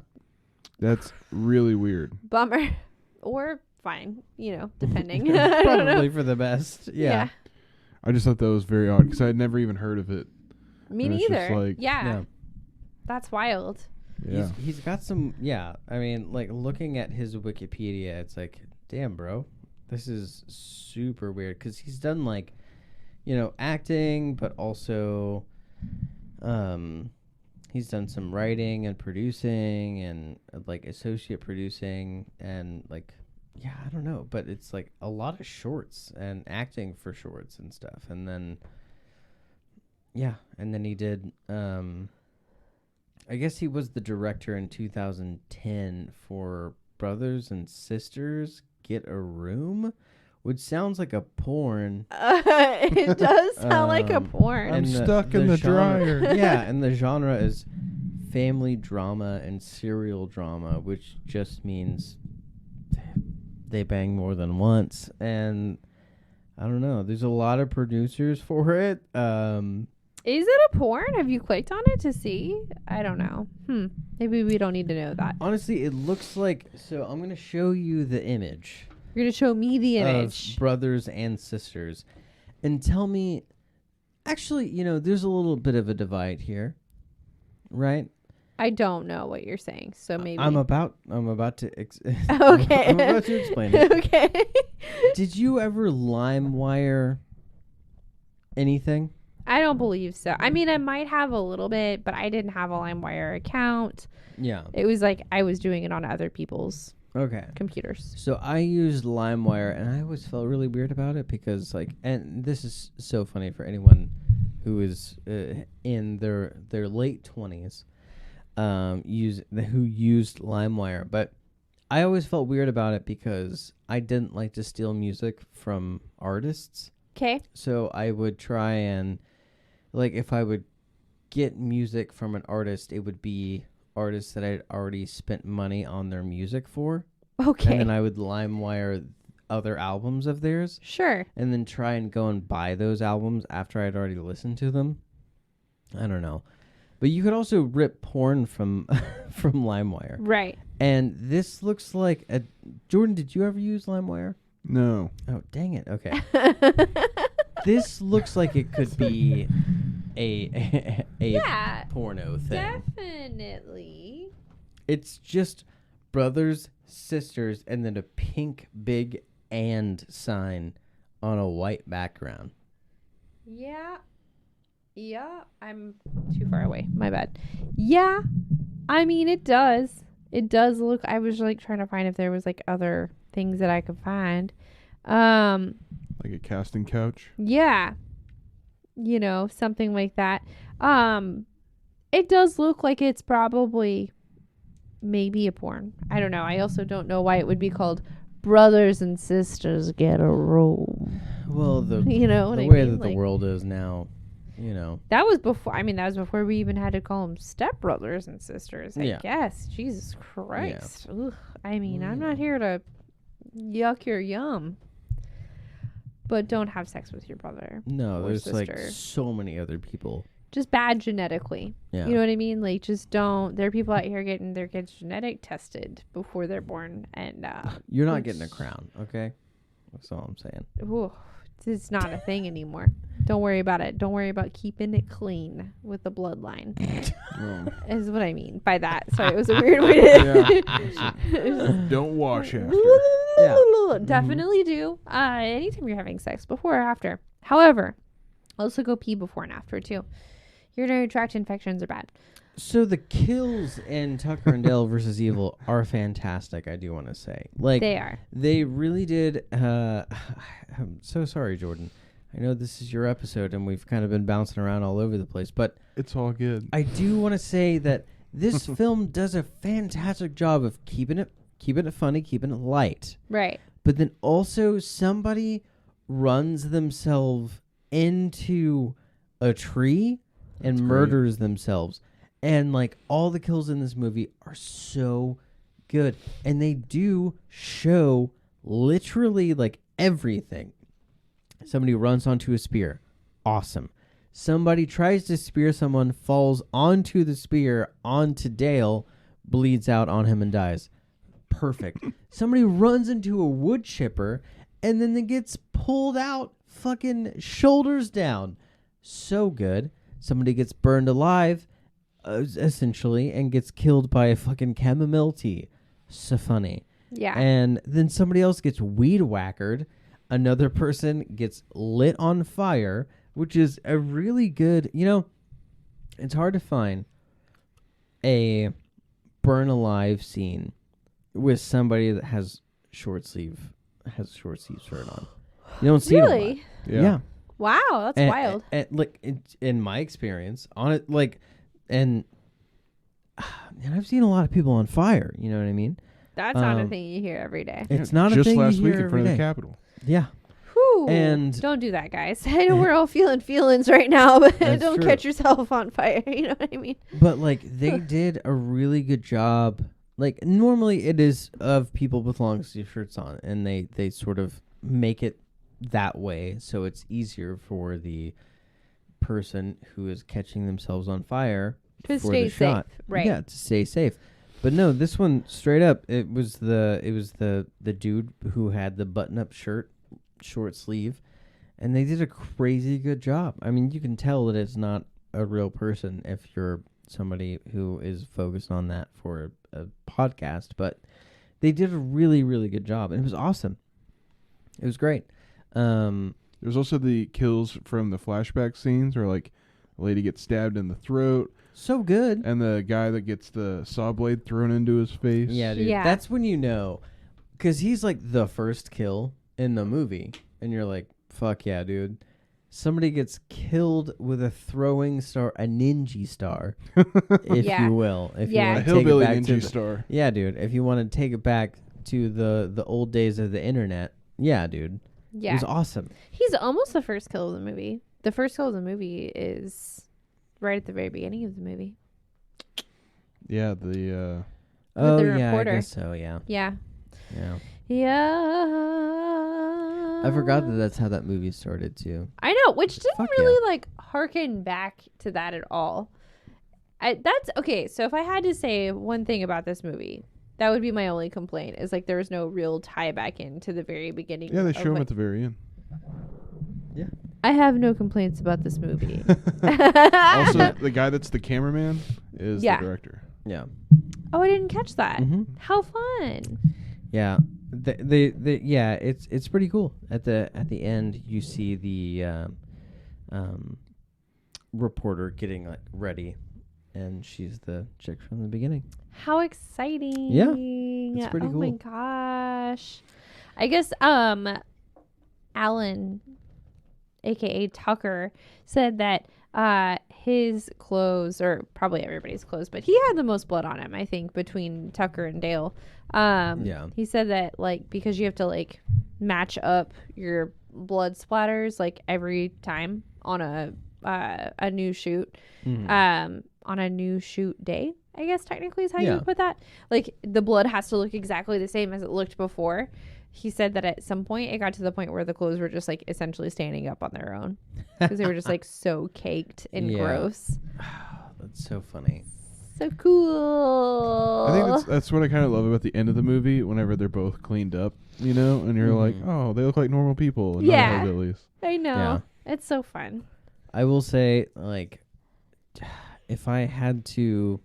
That's really weird. Bummer. Or fine, depending. I don't know. Probably for the best. Yeah. I just thought that was very odd because I had never even heard of it. Me And it's just neither. like- Yeah. That's wild. Yeah. He's got some. Yeah. I mean, like looking at his Wikipedia, it's like, damn, bro, this is super weird because he's done like, acting, but also, he's done some writing and producing and like associate producing and like, yeah, I don't know, but it's like a lot of shorts and acting for shorts and stuff, and then, he did. I guess he was the director in 2010 for Brothers and Sisters Get a Room, which sounds like a porn. It does sound like a porn. I'm And stuck in the genre, dryer. Yeah, and the genre is family drama and serial drama, which just means they bang more than once. And I don't know. There's a lot of producers for it. Is it a porn? Have you clicked on it to see? I don't know. Maybe we don't need to know that. Honestly, it looks like. So I'm going to show you the image. You're going to show me the image. Of Brothers and Sisters and tell me, actually, there's a little bit of a divide here, right? I don't know what you're saying, so maybe. I'm about to Okay. I'm about to explain it. Okay. Did you ever LimeWire anything? I don't believe so. I mean, I might have a little bit, but I didn't have a LimeWire account. Yeah. It was like I was doing it on other people's Okay. computers. So I used LimeWire, and I always felt really weird about it because, like, and this is so funny for anyone who is in their late 20s, who used LimeWire. But I always felt weird about it because I didn't like to steal music from artists. Okay. So I would try and, like, if I would get music from an artist, it would be artists that I'd already spent money on their music for. Okay. And then I would LimeWire other albums of theirs Sure. and then try and go and buy those albums after I'd already listened to them. I don't know. But you could also rip porn from from LimeWire. Right. And this looks like a... Jordan, did you ever use LimeWire? No. Oh, dang it. Okay. This looks like it could be a Yeah. porno thing. Definitely. It's just brothers, sisters, and then a pink big and sign on a white background. Yeah. Yeah. I'm too far away. My bad. Yeah. I mean, it does. It does look... I was, like, trying to find if there was, like, other things that I could find. Like a casting couch. Yeah. Something like that. It does look like it's probably maybe a porn. I don't know. I also don't know why it would be called Brothers and Sisters Get a Room. Well, the what the I way mean? that the Like, world is now, that was before. I mean, that was before we even had to call them stepbrothers and sisters. I Yeah. guess. Jesus Christ. Ugh. I mean, I'm not here to yuck your yum. But don't have sex with your brother. No, or there's like sister. so many other people. just bad genetically. Yeah. You know what I mean? Like, just don't. There are people out here getting their kids genetic tested before they're born, and You're not getting a crown, okay? That's all I'm saying. ooh, it's not a thing anymore. Don't worry about it. Don't worry about keeping it clean with the bloodline. Is what I mean by that. Sorry, it was a weird way to. Don't wash after. Definitely do. Anytime you're having sex, before or after. However, also go pee before and after too. Urinary tract infections are bad. So the kills in Tucker and Dale versus Evil are fantastic, I do want to say. Like, They are. They really did. I'm so sorry, Jordan. I know this is your episode and we've kind of been bouncing around all over the place, but It's all good. I do want to say that this film does a fantastic job of keeping it funny, keeping it light. Right. But then also somebody runs themselves into a tree and murders themselves. And like all the kills in this movie are so good. And they do show literally like everything. Somebody runs onto a spear. Awesome. Somebody tries to spear someone, falls onto the spear, onto Dale, bleeds out on him and dies. Perfect. Somebody runs into a wood chipper and then it gets pulled out fucking shoulders down. So good. Somebody gets burned alive, essentially, and gets killed by a fucking chamomile tea. So funny. Yeah. And then somebody else gets weed whackered. Another person gets lit on fire, which is a really good, it's hard to find a burn alive scene with somebody that has short sleeve shirt on. You don't see it a lot. Really? Yeah. Wow, that's wild. And like in my experience on it, like, and I've seen a lot of people on fire. You know what I mean? That's not a thing you hear every day. It's not a Just thing last you week hear in front every of the day. Capitol. Yeah. Whew. And don't do that, guys. I know we're all feeling feelings right now, but That's don't true. catch yourself on fire. You know what I mean? But like they did a really good job. Like normally it is of people with long sleeve shirts on, and they sort of make it that way so it's easier for the person who is catching themselves on fire To for stay the shot. safe, right. Yeah, to stay safe. But no, this one straight up, it was the dude who had the button up shirt, short sleeve, and they did a crazy good job. I mean, you can tell that it's not a real person if you're somebody who is focused on that for a podcast, but they did a really, really good job, and it was awesome. It was great. There's also the kills from the flashback scenes where like a lady gets stabbed in the throat So good. and the guy that gets the saw blade thrown into his face. Yeah, dude. Yeah. That's when you know, because he's like the first kill in the movie, and you're like, fuck yeah, dude. Somebody gets killed with a throwing star, a ninja star, if Yeah. you will. If Yeah. you A want to take it hillbilly back to ninja the, star. yeah, dude. If you want to take it back to the old days of the internet, yeah, dude. It Yeah. was awesome. He's almost the first kill of the movie. The first kill of the movie is right at the very beginning of the movie. Yeah, the Oh the yeah, reporter. I guess so. Yeah, Yeah. yeah. Yeah. I forgot that that's how that movie started too. I know, which didn't Fuck really like harken back to that at all. That's okay. So if I had to say one thing about this movie, that would be my only complaint. Is like there was no real tie back into the very beginning. yeah, they of, show him like- at the very end. I have no complaints about this movie. Also, the guy that's the cameraman is Yeah. the director. Yeah. Oh, I didn't catch that. Mm-hmm. How fun! Yeah, yeah, it's pretty cool. At the end, you see the reporter getting like ready, and she's the chick from the beginning. How exciting! Yeah, it's pretty Oh my cool. gosh! I guess Alan, aka Tucker, said that his clothes, or probably everybody's clothes, but he had the most blood on him, I think, between Tucker and Dale. Yeah. He said that like because you have to like match up your blood splatters like every time on a new shoot, on a new shoot day, I guess technically is how you Yeah. would put that. Like the blood has to look exactly the same as it looked before. he said that at some point it got to the point where the clothes were just like essentially standing up on their own because they were just like so caked and Yeah. gross. That's so funny. So cool. I think that's what I kind of love about the end of the movie. Whenever they're both cleaned up, you know, and you're like, oh, they look like normal people, and Yeah. not hillbillies. I know. Yeah. It's so fun. I will say, like, if I had to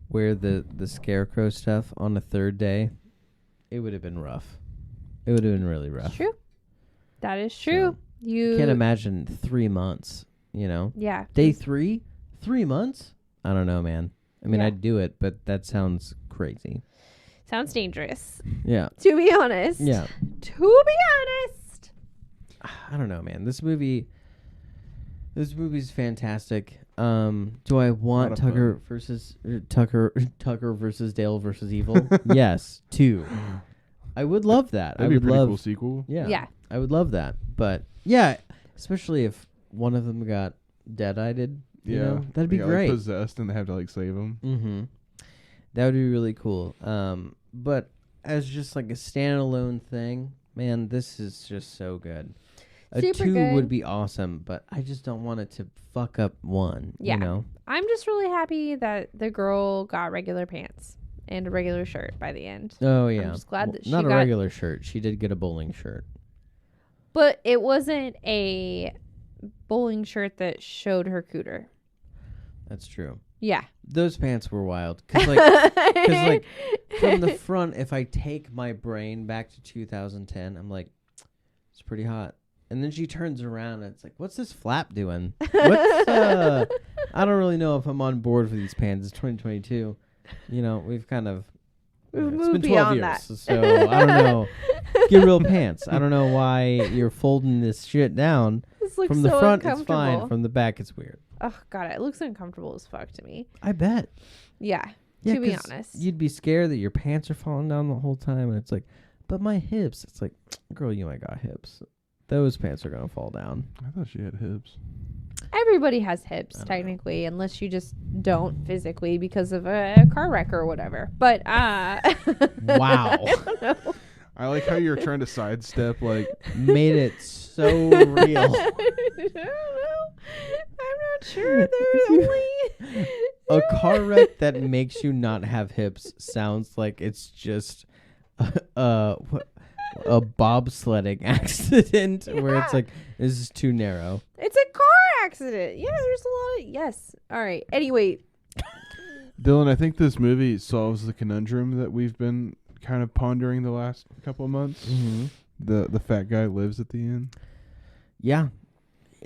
wear the scarecrow stuff on the third day, it would have been rough. It would have been really rough. True. That is true. You Can't imagine 3 months, you know? Yeah. Day 3? 3 months? I don't know, man. I mean, Yeah. I'd do it, but that sounds crazy. Sounds dangerous. Yeah. To be honest. Yeah. To be honest. I don't know, man. This movie's fantastic. Do I want Lot of Tucker versus Dale versus Evil? Yes, 2. I would love that. That'd I be a would pretty love cool sequel. Yeah. I would love that. But yeah, especially if one of them got dead-eyed. You know, that'd be They got, great. Like, possessed, and they have to like save him. Mm-hmm. That would be really cool. But as just like a standalone thing, man, this is just so good. A Super 2 good. would be awesome, but I just don't want it to fuck up 1. Yeah. You know? I'm just really happy that the girl got regular pants and a regular shirt by the end. Oh yeah. just glad that she not a got- regular shirt. She did get a bowling shirt. But it wasn't a bowling shirt that showed her cooter. That's true. Yeah. Those pants were wild. Cause like from the front, if I take my brain back to 2010, I'm like, it's pretty hot. And then she turns around and it's like, what's this flap doing? What's I don't really know if I'm on board for these pants. It's 2022. You know, we've kind of We've it's moved been 12 beyond years. that. So I don't know. Get real pants. I don't know why you're folding this shit down. This looks From the so front, it's uncomfortable. fine. From the back, it's weird. Oh god, it looks uncomfortable as fuck to me. I bet. Yeah. Yeah, to be 'cause honest. you'd be scared that your pants are falling down the whole time, and it's like, but my hips. It's like, girl, you ain't got hips. Those pants are gonna fall down. I thought she had hips. Everybody has hips I don't technically, unless you just don't physically because of a car wreck or whatever. But Wow, I don't know. I like how you're trying to sidestep like made it so real. I don't know. I'm not sure. There's only A car wreck that makes you not have hips sounds like it's just a bobsledding accident where it's Yeah. like, this is too narrow. It's a car accident. Yeah, there's a lot of yes. All right. Anyway, Dylan. I think this movie solves the conundrum that we've been kind of pondering the last couple of months. Mm-hmm. The fat guy lives at the end. Yeah.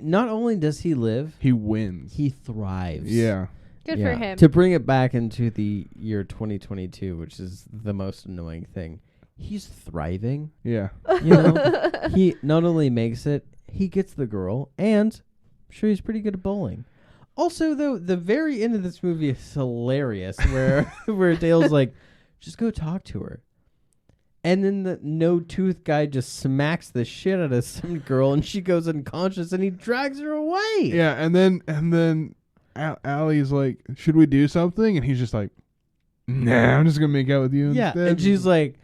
Not only does he live, He wins. he thrives. Yeah. good Yeah. for him. To bring it back into the year 2022, which is the most annoying thing, he's thriving. Yeah. You know, he not only makes it, he gets the girl, and I'm sure he's pretty good at bowling. Also, though, the very end of this movie is hilarious, where where Dale's like, just go talk to her. And then the no tooth guy just smacks the shit out of some girl, and she goes unconscious, and he drags her away. Yeah. And then Allie's like, should we do something? And he's just like, nah, I'm just gonna make out with you Yeah, instead. and she's like,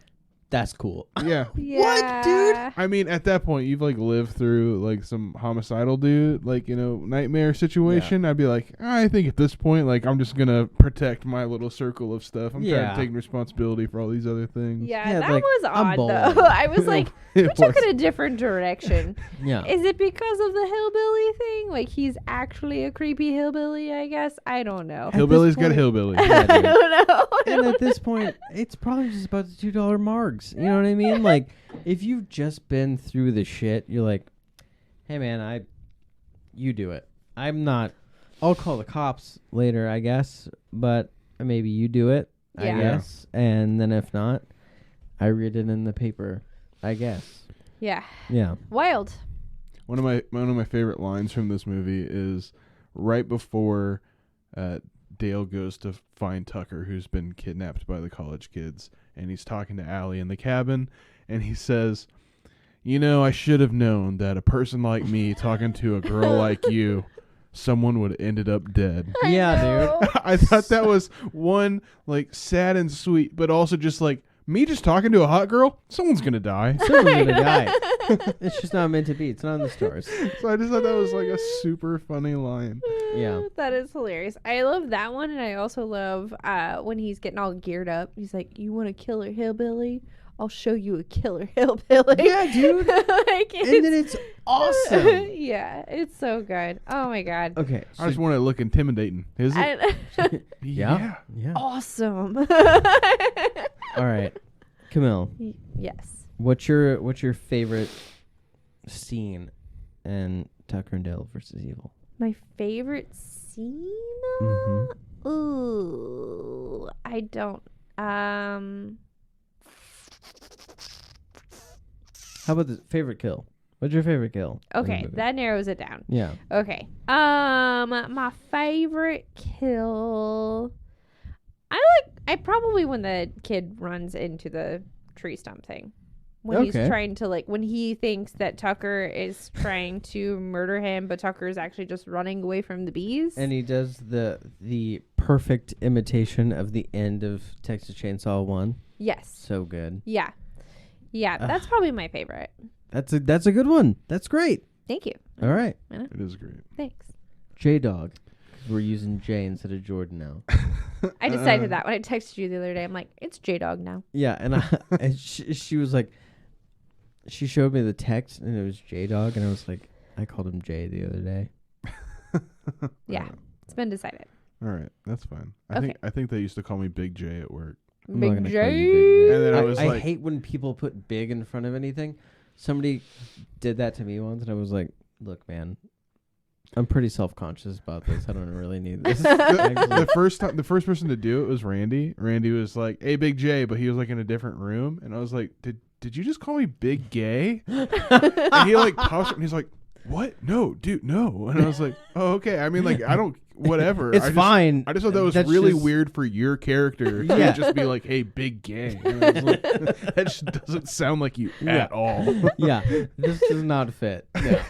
that's cool. yeah. Yeah. dude? I mean, at that point, you've like lived through like some homicidal dude, like, you know, nightmare situation. I'd be like, I think at this point, like, I'm just gonna protect my little circle of stuff. I'm trying Yeah. to take responsibility for all these other things. Yeah, Yeah, that like, was I'm odd bowling. though. I was like, we It took was. it a different direction. Yeah. Is it because of the hillbilly thing? Like he's actually a creepy hillbilly, I guess. I don't know. At Hillbilly's this got point- hillbilly. Yeah, I dude. don't know. And at this point, it's probably just about the $2 margs. You know what I mean? Like, if you've just been through the shit, you're like, hey man, you do it. I'm not. I'll call the cops later, I guess, but maybe you do it, I Yeah. guess. And then if not, I read it in the paper, I guess. Yeah. Yeah. Wild. One of my favorite lines from this movie is right before Dale goes to find Tucker, who's been kidnapped by the college kids, and he's talking to Allie in the cabin, and he says, you know, I should have known that a person like me talking to a girl like you, someone would have ended up dead. Yeah, dude. I thought that was one, like, sad and sweet, but also just like me just talking to a hot girl, someone's gonna die. Someone's gonna die. It's just not meant to be. It's not in the stars. So I just thought that was like a super funny line. Yeah. That is hilarious. I love that one, and I also love when he's getting all geared up. He's like, "You want a killer hillbilly? I'll show you a killer hillbilly." Yeah, dude. Like, And then it's awesome. Yeah, it's so good. Oh my god. Okay. I just want to look intimidating. Is it? Yeah. Yeah. Awesome. All right. Camille, Yes. what's your favorite scene in Tucker and Dale versus Evil? My favorite scene? Mm-hmm. Ooh, I don't. How about the favorite kill? What's your favorite kill? in the Okay, movie? that narrows it down. Yeah. Okay. My favorite kill. I probably when the kid runs into the tree stump thing. When he's Okay. trying to when he thinks that Tucker is trying to murder him, but Tucker is actually just running away from the bees. And he does the perfect imitation of the end of Texas Chainsaw 1. Yes. So good. Yeah. Yeah, that's probably my favorite. That's a good one. That's great. Thank you. All right. It is great. Thanks. J-Dog. We're using J instead of Jordan now. I decided that when I texted you the other day. I'm like, it's J-Dog now. Yeah, and she was like, she showed me the text and it was J-Dog, and I was like, I called him Jay the other day. Yeah, it's been decided. All right, that's fine. Okay. I think they used to call me Big J at work. I'm not Big gonna call you J. Big J. And then I was I like- hate when people put big in front of anything. Somebody did that to me once, and I was like, look, man, I'm pretty self-conscious about this. I don't really need this. The first person to do it was Randy. Randy was like, "Hey, Big J," but he was like in a different room, and I was like, "Did you just call me Big Gay?" And he like pops up and he's like, "What? No, dude, no." And I was like, "Oh, okay. I mean, like, I don't, whatever. It's fine. I just thought that was That's really just- weird for your character to Yeah. just be like, "Hey, Big Gay." And I was like, that just doesn't sound like you at all. Yeah, this does not fit. Yeah.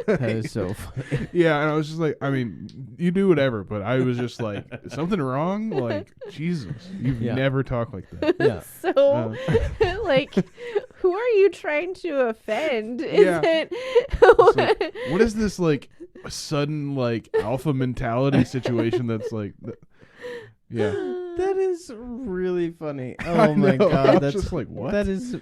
That is so funny. Yeah, and I was just like, I mean, you do whatever, but I was just like, is something wrong? Like, Jesus, you've Yeah. never talked like that. Yeah. So, like, who are you trying to offend? Is Yeah. it? It's like, what is this like sudden like alpha mentality situation that's like, yeah. That is really funny. I Oh my know, I god, was that's just like, what? That is,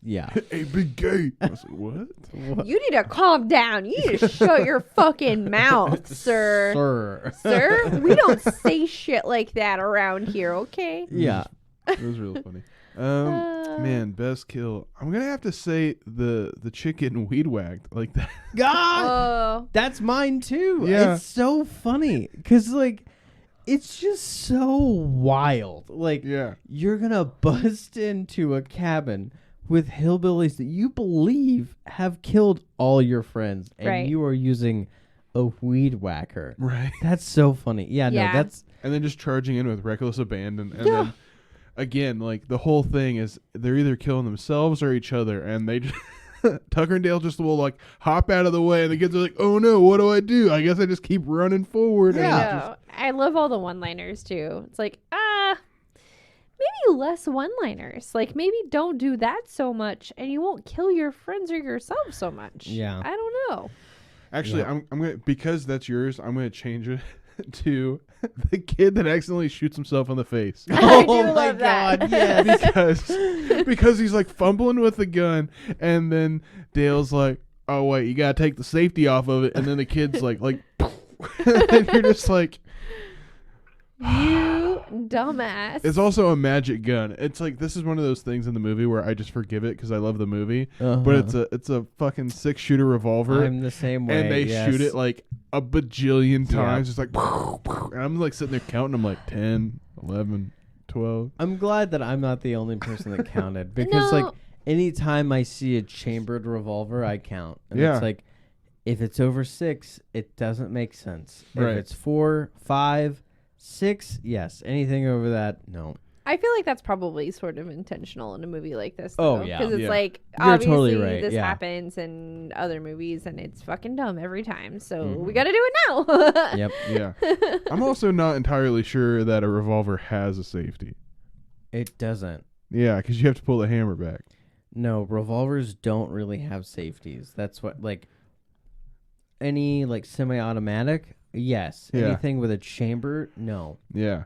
yeah. Hey, Big Gay. I was like, what? You need to calm down. You need to shut your fucking mouth, sir. Sir. Sir, we don't say shit like that around here, okay? Yeah. It was real funny. Man, best kill. I'm gonna have to say the chick getting weed whacked like that. God, Oh, that's mine too. Yeah. It's so funny because like, it's just so wild. Like, Yeah. you're gonna bust into a cabin with hillbillies that you believe have killed all your friends, and Right. you are using a weed whacker. Right. That's so funny. Yeah, Yeah. no, that's And then just charging in with reckless abandon, and then again, like the whole thing is they're either killing themselves or each other, and they just Tucker and Dale just will like hop out of the way, and the kids are like, "Oh no, what do I do? I guess I just keep running forward." And it's Yeah. just- no. I love all the one-liners too. It's like, maybe less one-liners. Like, maybe don't do that so much, and you won't kill your friends or yourself so much. Yeah. I don't know. Actually, Yeah. I'm gonna, because that's yours, I'm gonna change it to the kid that accidentally shoots himself in the face. I do oh my love that. god, yes. because he's like fumbling with the gun, and then Dale's like, "Oh wait, you gotta take the safety off of it," and then the kid's like, and you're just like, You dumbass. it's also a magic gun. It's like this is one of those things in the movie where I just forgive it because I love the movie, but it's a fucking 6-shooter revolver. I'm the same way. And they yes. shoot it like a bajillion Yeah. times. It's like, and I'm like sitting there counting. I'm like 10, 11, 12. I'm glad that I'm not the only person that counted because No. like anytime I see a chambered revolver, I count. And Yeah. it's like if it's over 6, it doesn't make sense. Right. If it's 4, 5, 6, yes. Anything over that, no. I feel like that's probably sort of intentional in a movie like this. Oh, though, yeah. because it's Yeah. like You're obviously totally right, this yeah. happens in other movies, and it's fucking dumb every time. So Mm-hmm. we got to do it now. Yep. Yeah. I'm also not entirely sure that a revolver has a safety. It doesn't. Yeah, because you have to pull the hammer back. No, revolvers don't really have safeties. That's what, like, any, like, semi-automatic, yes. Yeah. Anything with a chamber, no. Yeah.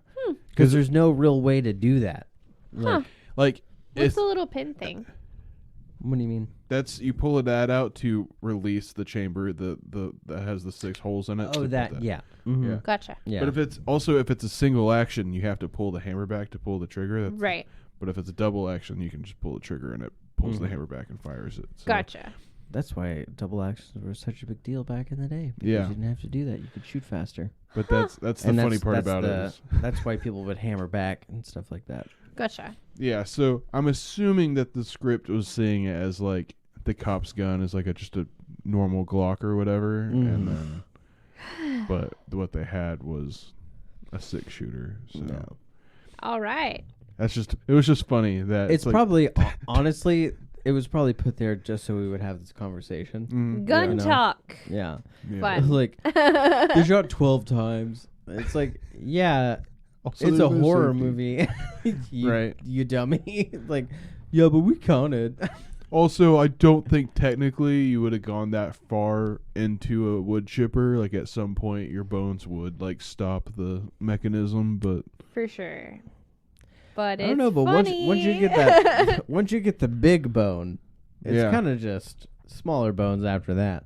Because there's no real way to do that. Like, Like, What's it's, the little pin thing? what do you mean? that's you pull that out to release the chamber that has the 6 holes in it. Oh, to put that, yeah. Mhm. Yeah. Gotcha. Yeah. But if it's a single action, you have to pull the hammer back to pull the trigger. That's, Right. But if it's a double action, you can just pull the trigger and it pulls the hammer back and fires it. So, Gotcha. That's why double actions were such a big deal back in the day. Because Yeah. you didn't have to do that. You could shoot faster. But that's the And funny part that's about it. Is, That's why people would hammer back and stuff like that. Gotcha. yeah, so I'm assuming that the script was seeing it as like the cop's gun is like just a normal Glock or whatever, and then, but what they had was a 6-shooter. So No. All right. it was just funny that It's like, probably, honestly, it was probably put there just so we would have this conversation. Gun you know. talk. Yeah. yeah. Fun. Like, they shot 12 times. It's like, yeah, Also, it's a there's no horror safety. movie. you, Right. You dummy. Like, yeah, but we counted. Also, I don't think technically you would have gone that far into a wood chipper. Like at some point, your bones would like stop the mechanism, but For sure. But I it's don't know, but funny. once you get that, once you get the big bone, it's Yeah. kind of just smaller bones after that.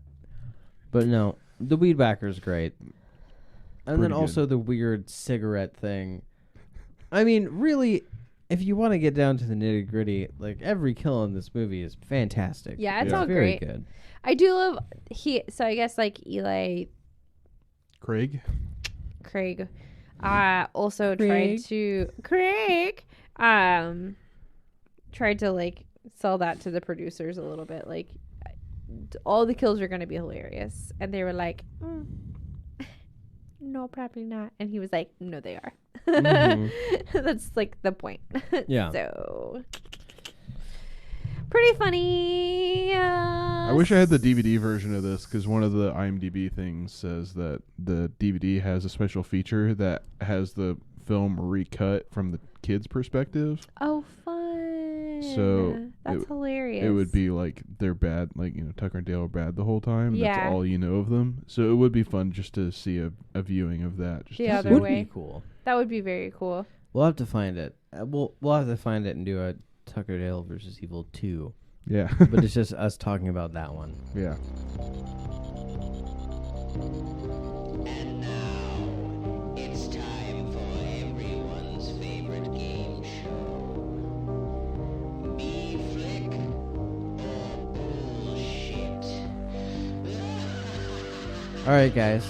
But no, the weed whacker's great. And then Pretty also the weird cigarette thing. I mean, really, if you want to get down to the nitty gritty, like every kill in this movie is fantastic. Yeah, it's Yeah. all very great. good. I do love so I guess like Eli Craig. also Craig. tried to like sell that to the producers a little bit, like all the kills are going to be hilarious, and they were like no, probably not, and he was like, no, they are. That's like the point. Yeah. So pretty funny. I wish I had the DVD version of this because one of the IMDb things says that the DVD has a special feature that has the film recut from the kid's perspective. Oh, fun. So that's hilarious. It would be like they're bad, like, you know, Tucker and Dale are bad the whole time. Yeah. That's all you know of them. So it would be fun just to see a viewing of that. Just The to other see. Would way. be cool. That would be very cool. We'll have to find it. We'll have to find it and do a Tucker Dale versus Evil 2. Yeah. But it's just us talking about that one. Yeah. And now it's time for everyone's favorite game show. Be flick or bullshit. All right, guys.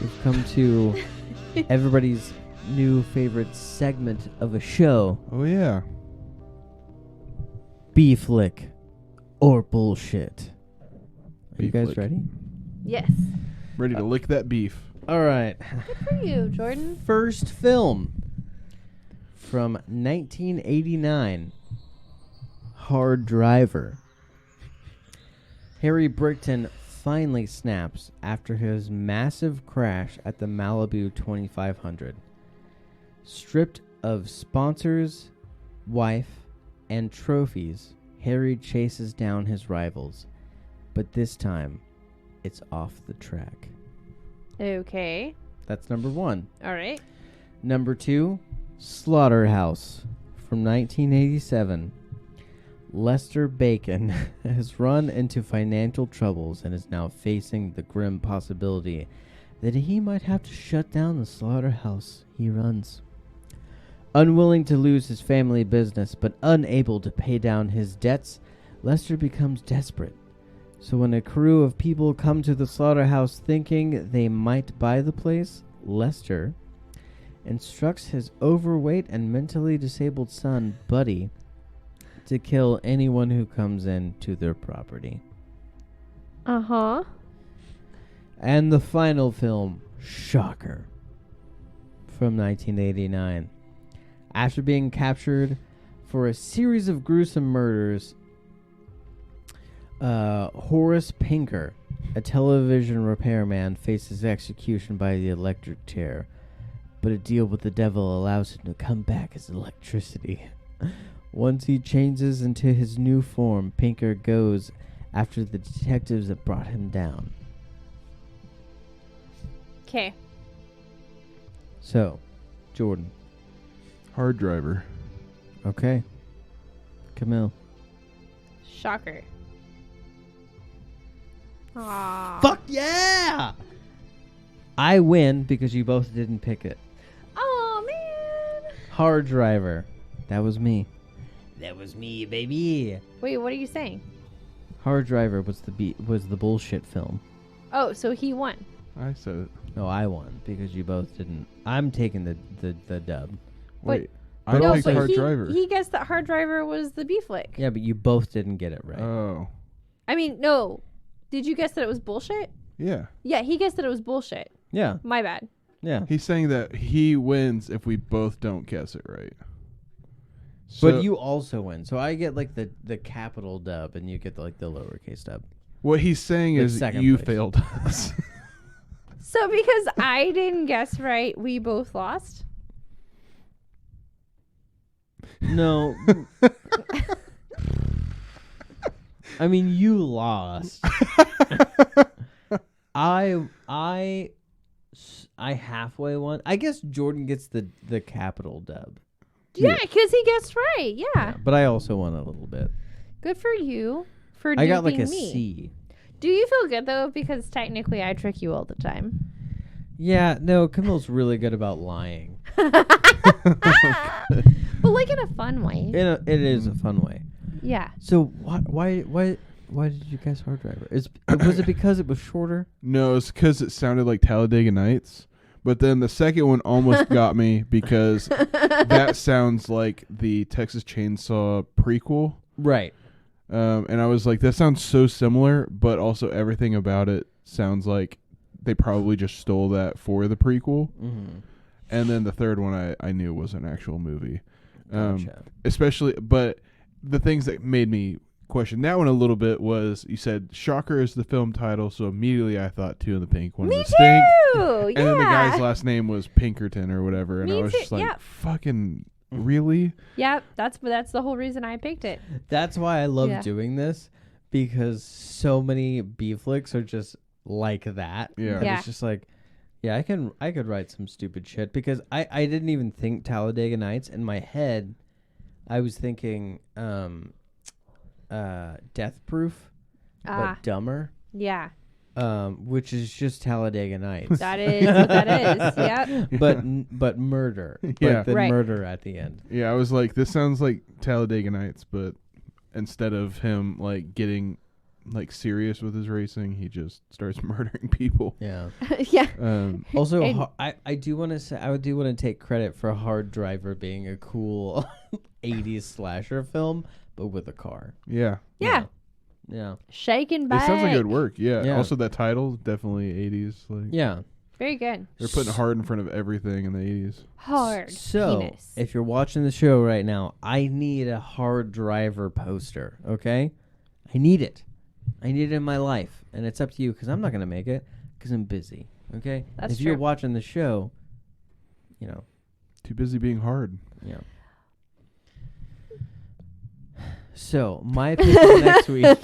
We've come to everybody's new favorite segment of a show. Oh, yeah. Be flick or bullshit. Are you Be guys flick. ready? Yes. Ready to lick that beef. All right. Good for you, Jordan. First film from 1989. Hard Driver. Harry Brickton finally snaps after his massive crash at the Malibu 2500. Stripped of sponsors, wife, and trophies, Harry chases down his rivals. But this time, it's off the track. Okay. That's number one. All right. Number 2, Slaughterhouse from 1987. Lester Bacon has run into financial troubles and is now facing the grim possibility that he might have to shut down the slaughterhouse he runs. Unwilling to lose his family business but unable to pay down his debts, Lester becomes desperate. So when a crew of people come to the slaughterhouse thinking they might buy the place, Lester instructs his overweight and mentally disabled son, Buddy, to kill anyone who comes in to their property. Uh-huh. And the final film, Shocker, from 1989. After being captured for a series of gruesome murders, Horace Pinker, a television repairman, faces execution by the electric chair. but a deal with the devil allows him to come back as electricity. Once he changes into his new form, Pinker goes after the detectives that brought him down. Okay. So, Jordan. Hard Driver. Okay. Camille. Shocker. Aww. Fuck yeah! I win because you both didn't pick it. Oh man. Hard Driver. That was me. That was me, baby. Wait, what are you saying? Hard Driver was the bullshit film. Oh, so he won. I said it. No, I won because you both didn't. I'm taking the dub. Wait. But I no, picked but Hard he, Driver. he guessed that Hard Driver was the B flick. Yeah, but you both didn't get it right. Oh. I mean, no. Did you guess that it was bullshit? Yeah. Yeah, he guessed that it was bullshit. Yeah, My bad. yeah. He's saying that he wins if we both don't guess it right. But you also win, so I get like the capital dub, and you get like the lowercase dub. What he's saying Like is second you place. failed us. So because I didn't guess right, we both lost? No. I mean, you lost. I halfway won. I guess Jordan gets the capital dub. Yeah, because he guessed right. Yeah. But I also won a little bit. Good for you for I got like duping a me. C. Do you feel good though? Because technically I trick you all the time. Yeah, no, Camille's really good about lying. But like in a fun way. It is a fun way. Yeah. So why did you guess Hard Driver? Was it because it was shorter? No, it's because it sounded like Talladega Nights. But then the second one almost got me because that sounds like the Texas Chainsaw prequel. Right. And I was like, that sounds so similar, but also everything about it sounds like they probably just stole that for the prequel. Mm-hmm. And then the third one I knew was an actual movie. Gotcha. Especially, but the things that made me question that one a little bit was you said Shocker is the film title, so immediately I thought Two in the Pink, One in Me the Stink. too. And then the Yeah. guy's last name was Pinkerton or whatever, and Me I was too, just like, yeah. fucking really? Yeah, that's the whole reason I picked it. That's why I love Yeah. doing this, because so many B flicks are just like that. Yeah. And Yeah. it's just like, yeah, I could write some stupid shit because I didn't even think Talladega Nights. In my head, I was thinking Death Proof, but dumber. Yeah. Which is just Talladega Nights. That is what that is. Yep. but murder. Yeah. Like the Right. murder at the end. Yeah, I was like, this sounds like Talladega Nights, but instead of him like getting like serious with his racing, he just starts murdering people. Yeah. Yeah. Also, And- I do want to say I do want to take credit for Hard Driver being a cool 80s slasher film, but with a car. Yeah. Yeah. Yeah. Shaking back. It sounds like good work. Yeah. Yeah. Also, that title definitely 80s. Like Yeah. Very good. they're putting hard in front of everything in the 80s. Hard. So, penis. if you're watching the show right now, I need a Hard Driver poster, okay? I need it. I need it in my life, and it's up to you because I'm not going to make it because I'm busy, okay? That's if you're true. watching the show, you know, Too busy being hard. yeah. So, my pick for next week.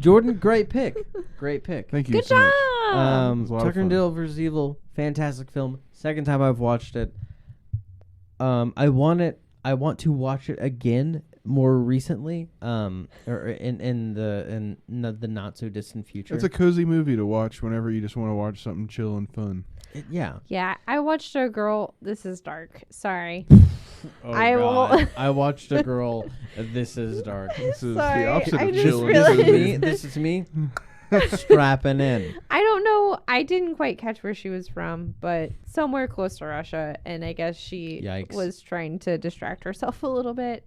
Jordan, great pick. Great pick. Thank you Good so job. much. Um, It was a lot of Tucker and fun. Dale vs. Evil, fantastic film. Second time I've watched it. I want to watch it again more recently. Or in the not so distant future. It's a cozy movie to watch whenever you just want to watch something chill and fun. Yeah. Yeah, I watched a girl. This is dark. Sorry. Oh I will- God. I watched a girl. This is dark. This is Sorry, the opposite I of just chill. This is realized- me. This is me. Strapping in. I don't know. I didn't quite catch where she was from, but somewhere close to Russia. And I guess she Yikes. was trying to distract herself a little bit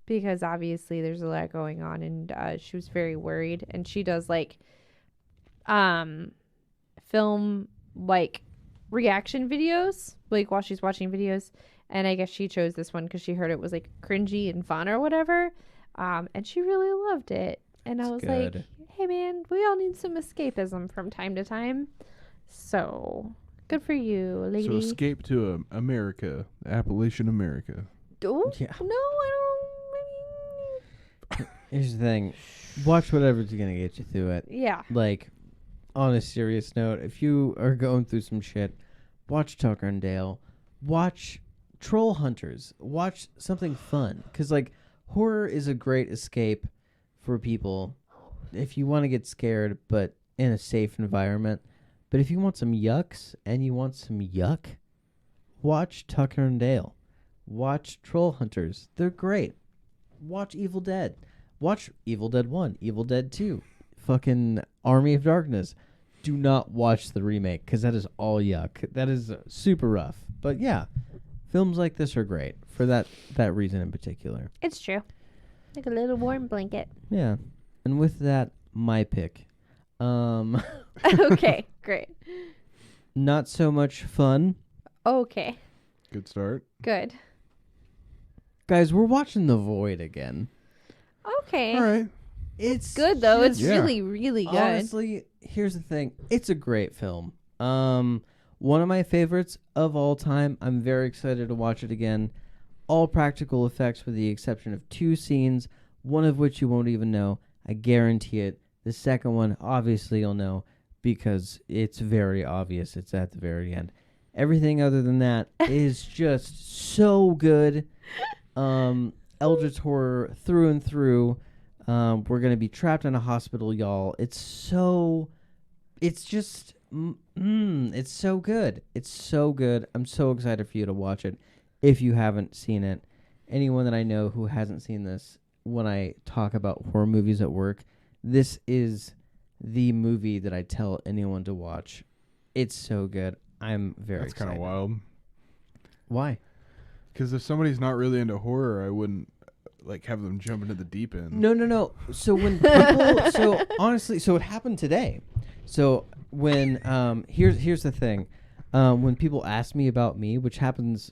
because obviously there's a lot going on. And she was very worried. And she does like film like reaction videos, like while she's watching videos. And I guess she chose this one because she heard it was like cringy and fun or whatever. And she really loved it. And I That's was good. like, hey man, we all need some escapism from time to time. So Good for you, lady. So escape to America, Appalachian America. Oh, Yeah. no, I don't. Here's the thing. Watch whatever's going to get you through it. Yeah. Like, on a serious note, if you are going through some shit, watch Tucker and Dale. Watch Troll Hunters. Watch something fun. Because, like, horror is a great escape for people if you want to get scared, but in a safe environment. But if you want some yucks and you want some yuck, watch Tucker and Dale. Watch Troll Hunters. They're great. Watch Evil Dead. Watch Evil Dead 1, Evil Dead 2, fucking Army of Darkness. Do not watch the remake because that is all yuck. That is super rough. But yeah, films like this are great for that reason in particular. It's true. Like a little warm blanket. Yeah. And with that, my pick. Okay, great. Not so much fun. Okay, Good start. good. Guys, we're watching The Void again. Okay. All right. It's Good, though. It's Yeah. really, really good. Honestly, here's the thing. It's a great film. One of my favorites of all time. I'm very excited to watch it again. All practical effects with the exception of 2 scenes, one of which you won't even know. I guarantee it. The second one, obviously you'll know because it's very obvious. It's at the very end. Everything other than that is just so good. Eldritch horror through and through. We're going to be trapped in a hospital, y'all. It's so good. It's so good. I'm so excited for you to watch it if you haven't seen it. Anyone that I know who hasn't seen this, when I talk about horror movies at work, this is the movie that I tell anyone to watch. It's so good. I'm very That's kind excited. of wild. Why? Because if somebody's not really into horror, I wouldn't like have them jump into the deep end. No. So when people, so it happened today. So when here's the thing, when people ask me about me, which happens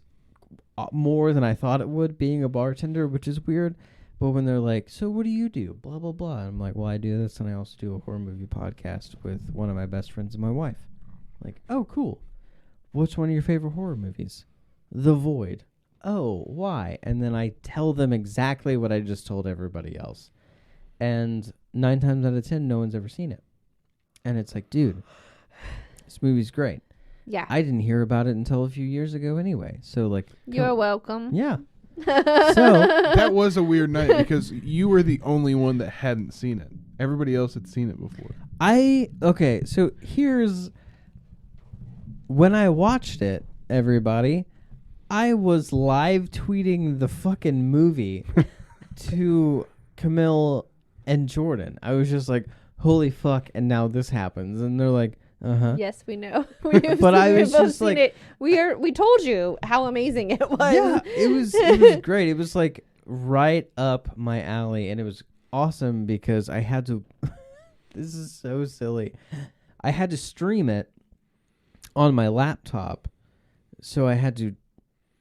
more than I thought it would, being a bartender, which is weird. But when they're like, so what do you do? Blah, blah, blah. And I'm like, well, I do this, and I also do a horror movie podcast with one of my best friends and my wife. Like, oh, cool. What's one of your favorite horror movies? The Void. Oh, why? And then I tell them exactly what I just told everybody else. And 9 times out of 10, no one's ever seen it. And it's like, dude, this movie's great. Yeah. I didn't hear about it until a few years ago anyway. So, like... You're welcome. Yeah. So... That was a weird night because you were the only one that hadn't seen it. Everybody else had seen it before. Okay, so here's... When I watched it, everybody, I was live tweeting the fucking movie to Camille and Jordan. I was just like, holy fuck, and now this happens. And they're like, uh-huh. Yes, we know. We've But I we've was both just seen like- it. We told you how amazing it was. Yeah, it was great. It was like right up my alley, and it was awesome because I had to... This is so silly. I had to stream it on my laptop, so I had to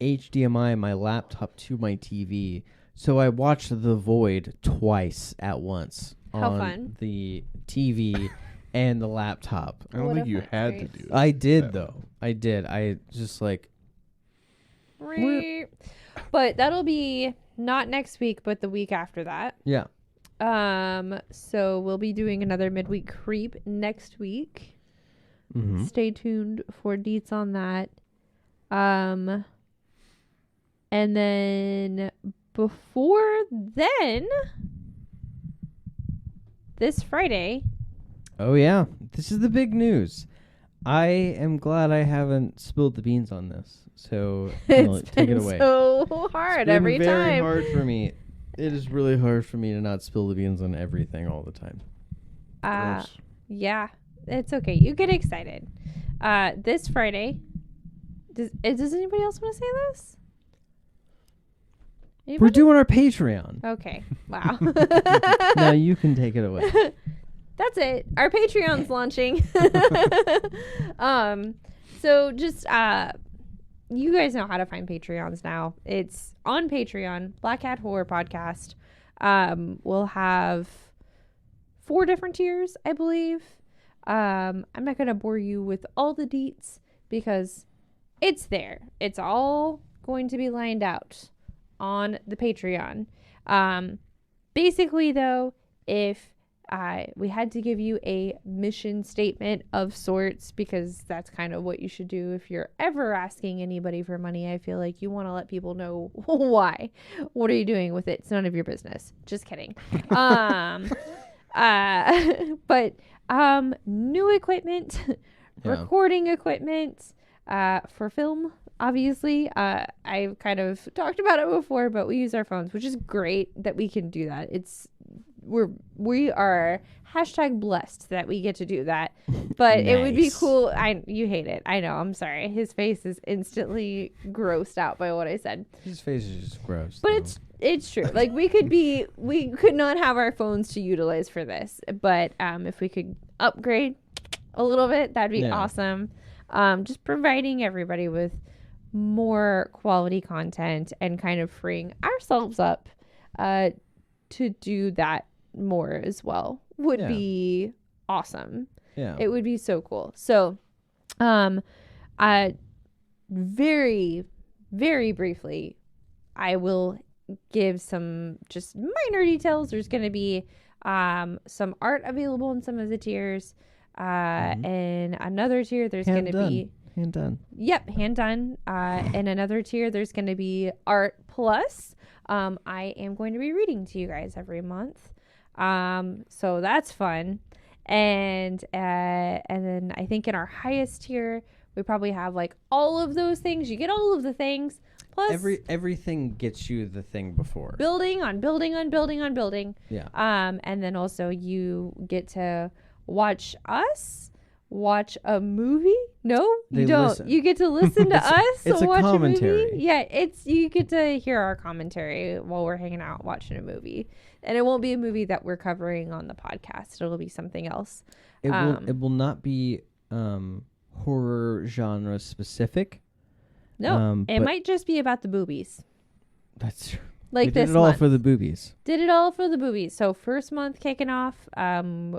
HDMI my laptop to my TV. So I watched The Void twice at once How on fun. the TV and the laptop. I don't What think a you fun had to experience. do it. I did that though. I did. I just like But that'll be not next week, but the week after that. yeah. So we'll be doing another midweek creep next week. Mm-hmm. Stay tuned for deets on that. And then before then, this Friday. Oh yeah, this is the big news. I am glad I haven't spilled the beans on this. So Emily, It's take it been away. so hard It's been every very time. hard for me. It is really hard for me to not spill the beans on everything all the time. Gross. Yeah, it's okay. You get excited. This Friday. Does anybody else want to say this? We're Anybody? doing our Patreon. Okay. Wow. Now you can take it away. That's it. Our Patreon's launching. So just you guys know how to find Patreons now. It's on Patreon, Black Hat Horror Podcast. We'll have 4 different tiers, I believe. I'm not gonna bore you with all the deets because it's there. It's all going to be lined out on the Patreon. Basically, though, if we had to give you a mission statement of sorts, because that's kind of what you should do if you're ever asking anybody for money. I feel like you want to let people know why. What are you doing with it? It's none of your business. Just kidding. But new equipment, recording equipment, for film. Obviously, I've kind of talked about it before, but we use our phones, which is great that we can do that. We are #blessed that we get to do that. But it would be cool. You hate it. I know. I'm sorry. His face is instantly grossed out by what I said. His face is just gross. But it's true. Like we could not have our phones to utilize for this. But if we could upgrade a little bit, that'd be awesome. Just providing everybody with more quality content and kind of freeing ourselves up to do that more as well would be awesome. Yeah. It would be so cool. So very, very briefly, I will give some just minor details. There's going to be some art available in some of the tiers. And another tier, there's going to be... Hand done. Yep, hand done. In another tier, there's going to be art plus. I am going to be reading to you guys every month. So that's fun. And then I think in our highest tier, we probably have like all of those things. You get all of the things. Plus everything gets you the thing before. Building on building on building on building. Yeah. And then also you get to watch us watch a movie. No, you don't. Listen. You get to listen to us it's a watch commentary. a movie. Yeah, you get to hear our commentary while we're hanging out watching a movie. And it won't be a movie that we're covering on the podcast. It'll be something else. It will not be horror genre specific. No, it might just be about the boobies. That's true. Like did this it all month. for the boobies. Did it all for the boobies. So first month kicking off,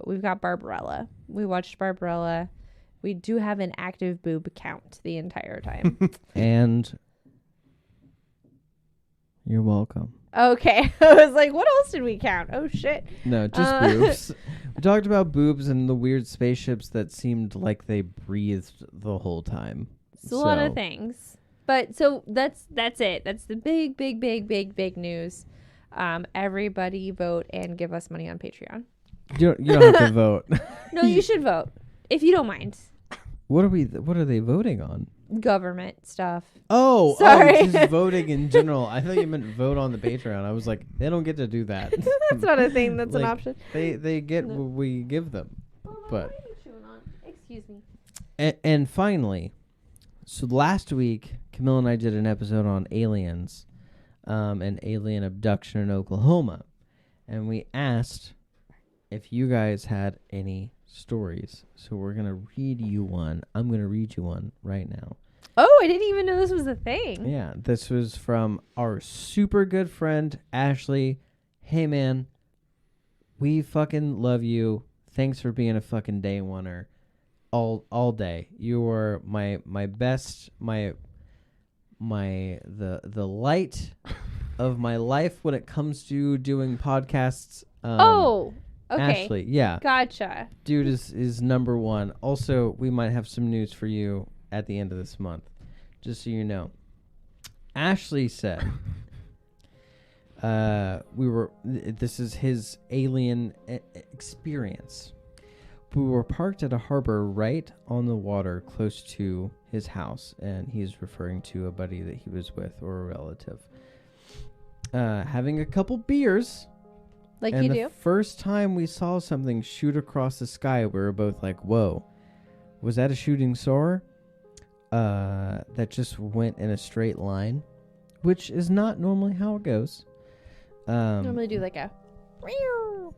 we've got Barbarella. We watched Barbarella. We do have an active boob count the entire time. And you're welcome. Okay. I was like, what else did we count? Oh, shit. No, just boobs. We talked about boobs and the weird spaceships that seemed like they breathed the whole time. It's a lot of things. But so that's it. That's the big news. Everybody vote and give us money on Patreon. You don't have to vote. No, you should vote if you don't mind. What are they voting on? Government stuff. Oh, sorry. Just voting in general. I thought you meant vote on the Patreon. I was like, they don't get to do that. That's not a thing. That's an option. They get what we give them. But what are you chewing on? Excuse me. and finally, so last week, Camille and I did an episode on aliens, and alien abduction in Oklahoma, and we asked if you guys had any stories. So we're gonna read you one. I'm gonna read you one right now. Oh, I didn't even know this was a thing. Yeah, this was from our super good friend Ashley. Hey man, we fucking love you. Thanks for being a fucking day oneer all day. You were my best, the light of my life when it comes to doing podcasts. Okay. Ashley, yeah. Gotcha. Dude is number one. Also, we might have some news for you at the end of this month, just so you know. Ashley said, this is his alien experience. We were parked at a harbor right on the water close to his house, and he's referring to a buddy that he was with or a relative. Having a couple beers. Like and you the do? first time we saw something shoot across the sky, we were both like, whoa, was that a shooting star? That just went in a straight line, which is not normally how it goes. Normally do like a...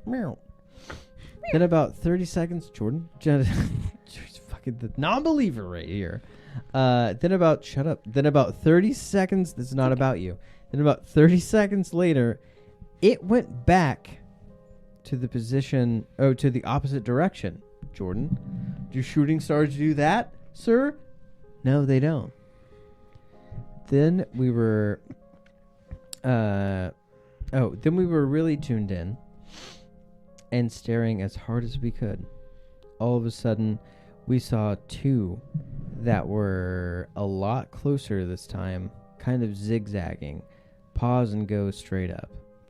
Meow. Then about 30 seconds, Jordan, fucking the non-believer right here. Then about 30 seconds, this is not about you. Then about 30 seconds later, it went back to the position, to the opposite direction. Jordan, do shooting stars do that, sir? No, they don't. Then we were then we were really tuned in and staring as hard as we could. All of a sudden, we saw two that were a lot closer this time, kind of zigzagging, pause and go straight up.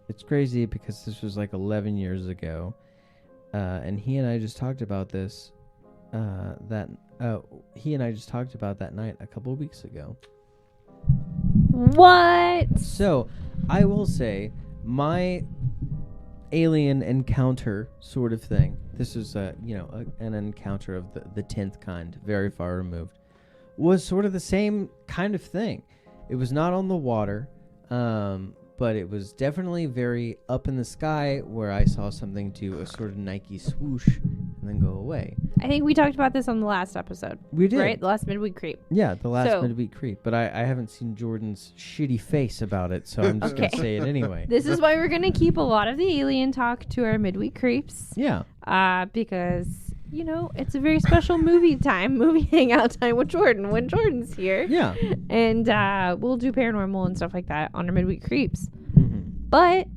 It's crazy because this was like 11 years ago, and he and I just talked about this. He and I just talked about that night a couple of weeks ago. What? So, I will say, my alien encounter sort of thing. This is an encounter of the 10th kind, very far removed. Was sort of the same kind of thing. It was not on the water, but it was definitely very up in the sky where I saw something do a sort of Nike swoosh and then go away. I think we talked about this on the last episode. We did. Right? The last midweek creep. Yeah, the last So- midweek creep. But I haven't seen Jordan's shitty face about it, so I'm just going to Okay. say it anyway. This is why we're going to keep a lot of the alien talk to our midweek creeps. Yeah. Because, it's a very special movie hangout time with Jordan when Jordan's here. Yeah. And we'll do paranormal and stuff like that on our midweek creeps. Mm-hmm. But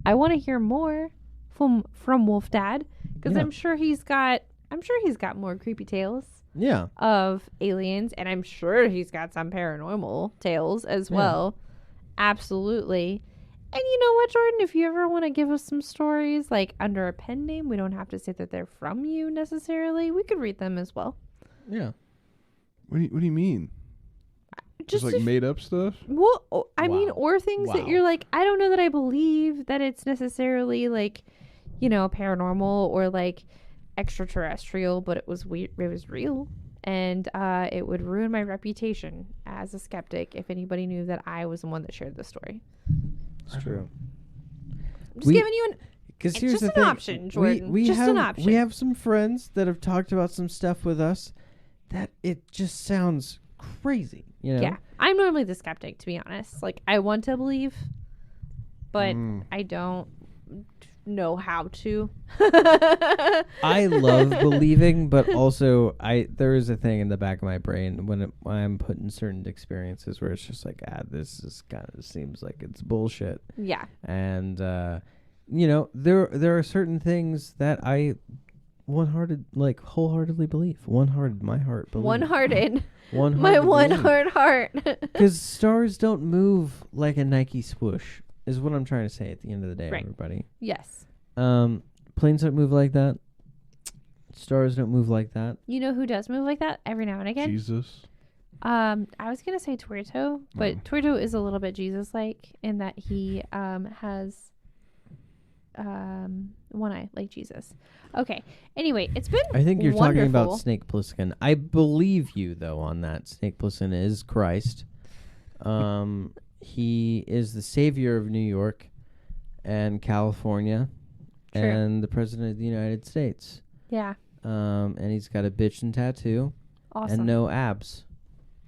I want to hear more from Wolf Dad because Yeah. I'm sure he's got more creepy tales Yeah. of aliens, and I'm sure he's got some paranormal tales as Yeah. well. Absolutely. And you know what, Jordan? If you ever want to give us some stories, like under a pen name, we don't have to say that they're from you necessarily. We could read them as well. Yeah. What do you mean? Just like if- made up stuff? Well, I mean, Wow. or things Wow. that you're like, I don't know that I believe that it's necessarily like, paranormal or like extraterrestrial, but it was weird. It was real. And it would ruin my reputation as a skeptic if anybody knew that I was the one that shared the story. It's true. I'm just We- giving you an. Because It's here's just the an thing. option, Jordan. We Just have, an option. We have some friends that have talked about some stuff with us that it just sounds crazy. Yeah. I'm normally the skeptic, to be honest. Like, I want to believe, but Mm. I don't know how to. I love believing, but also there is a thing in the back of my brain when I'm put in certain experiences where it's just like, this is kind of seems like it's bullshit. Yeah. And there are certain things that I wholeheartedly believe. My heart believes. One-hearted. One My heart one believe. hard heart. Because stars don't move like a Nike swoosh, is what I'm trying to say at the end of the day, Right. everybody. Yes. Planes don't move like that. Stars don't move like that. You know who does move like that every now and again? Jesus. I was gonna say Tuerto, but Tuerto is a little bit Jesus-like in that he has one eye like Jesus. Okay. Anyway, it's been I think you're talking about wonderful. Snake Plissken. I believe you though on that. Snake Plissken is Christ. He is the savior of New York and California True. and the president of the United States. Yeah. And he's got a bitchin' tattoo Awesome. and no abs.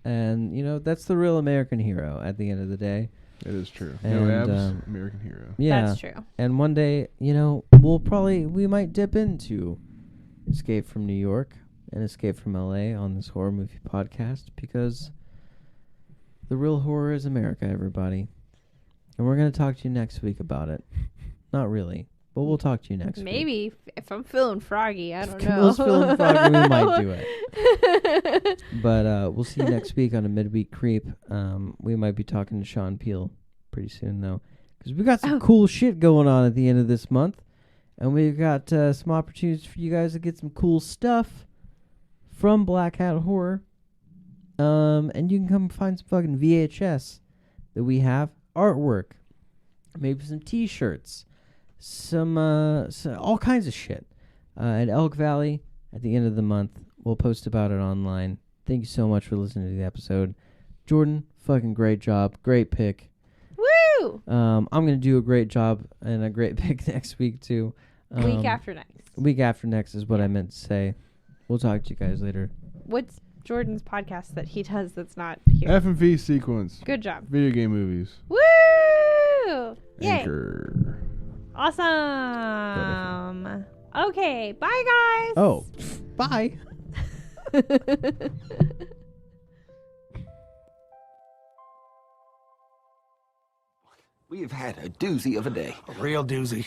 And that's the real American hero at the end of the day. It is true. And, No abs, American hero. Yeah. That's true. And one day, we might dip into Escape from New York and Escape from LA on this horror movie podcast because the real horror is America, everybody. And we're going to talk to you next week about it. Not really, but we'll talk to you next week. Maybe if I'm feeling froggy, I don't know. Camille's feeling froggy, we might do it. But we'll see you next week on a midweek creep. We might be talking to Sean Peel pretty soon, though, because we got some cool shit going on at the end of this month, and we've got some opportunities for you guys to get some cool stuff from Black Hat Horror. And you can come find some fucking VHS that we have, artwork, maybe some T-shirts, some all kinds of shit at Elk Valley at the end of the month. We'll post about it online. Thank you so much for listening to the episode. Jordan, fucking great job. Great pick. Woo! I'm going to do a great job and a great pick next week, too. Week after next. Week after next is what I meant to say. We'll talk to you guys later. What's Jordan's podcast that he does that's not here? F&V sequence. Good job. Video game movies. Woo! Yay. Anchor. Awesome. Okay, bye guys. Oh, bye. We've had a doozy of a day. A real doozy.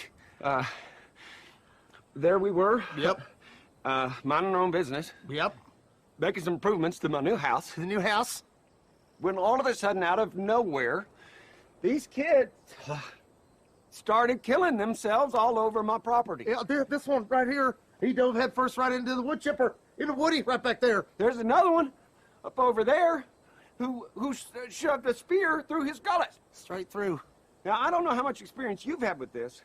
There we were. Yep. Minding our own business. Yep. Making some improvements to my new house. The new house? When all of a sudden, out of nowhere, these kids started killing themselves all over my property. Yeah, this one right here. He dove head first right into the wood chipper. In the woody right back there. There's another one up over there who shoved a spear through his gullet. Straight through. Now, I don't know how much experience you've had with this,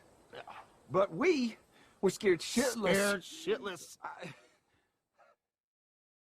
but we were scared shitless. Scared shitless.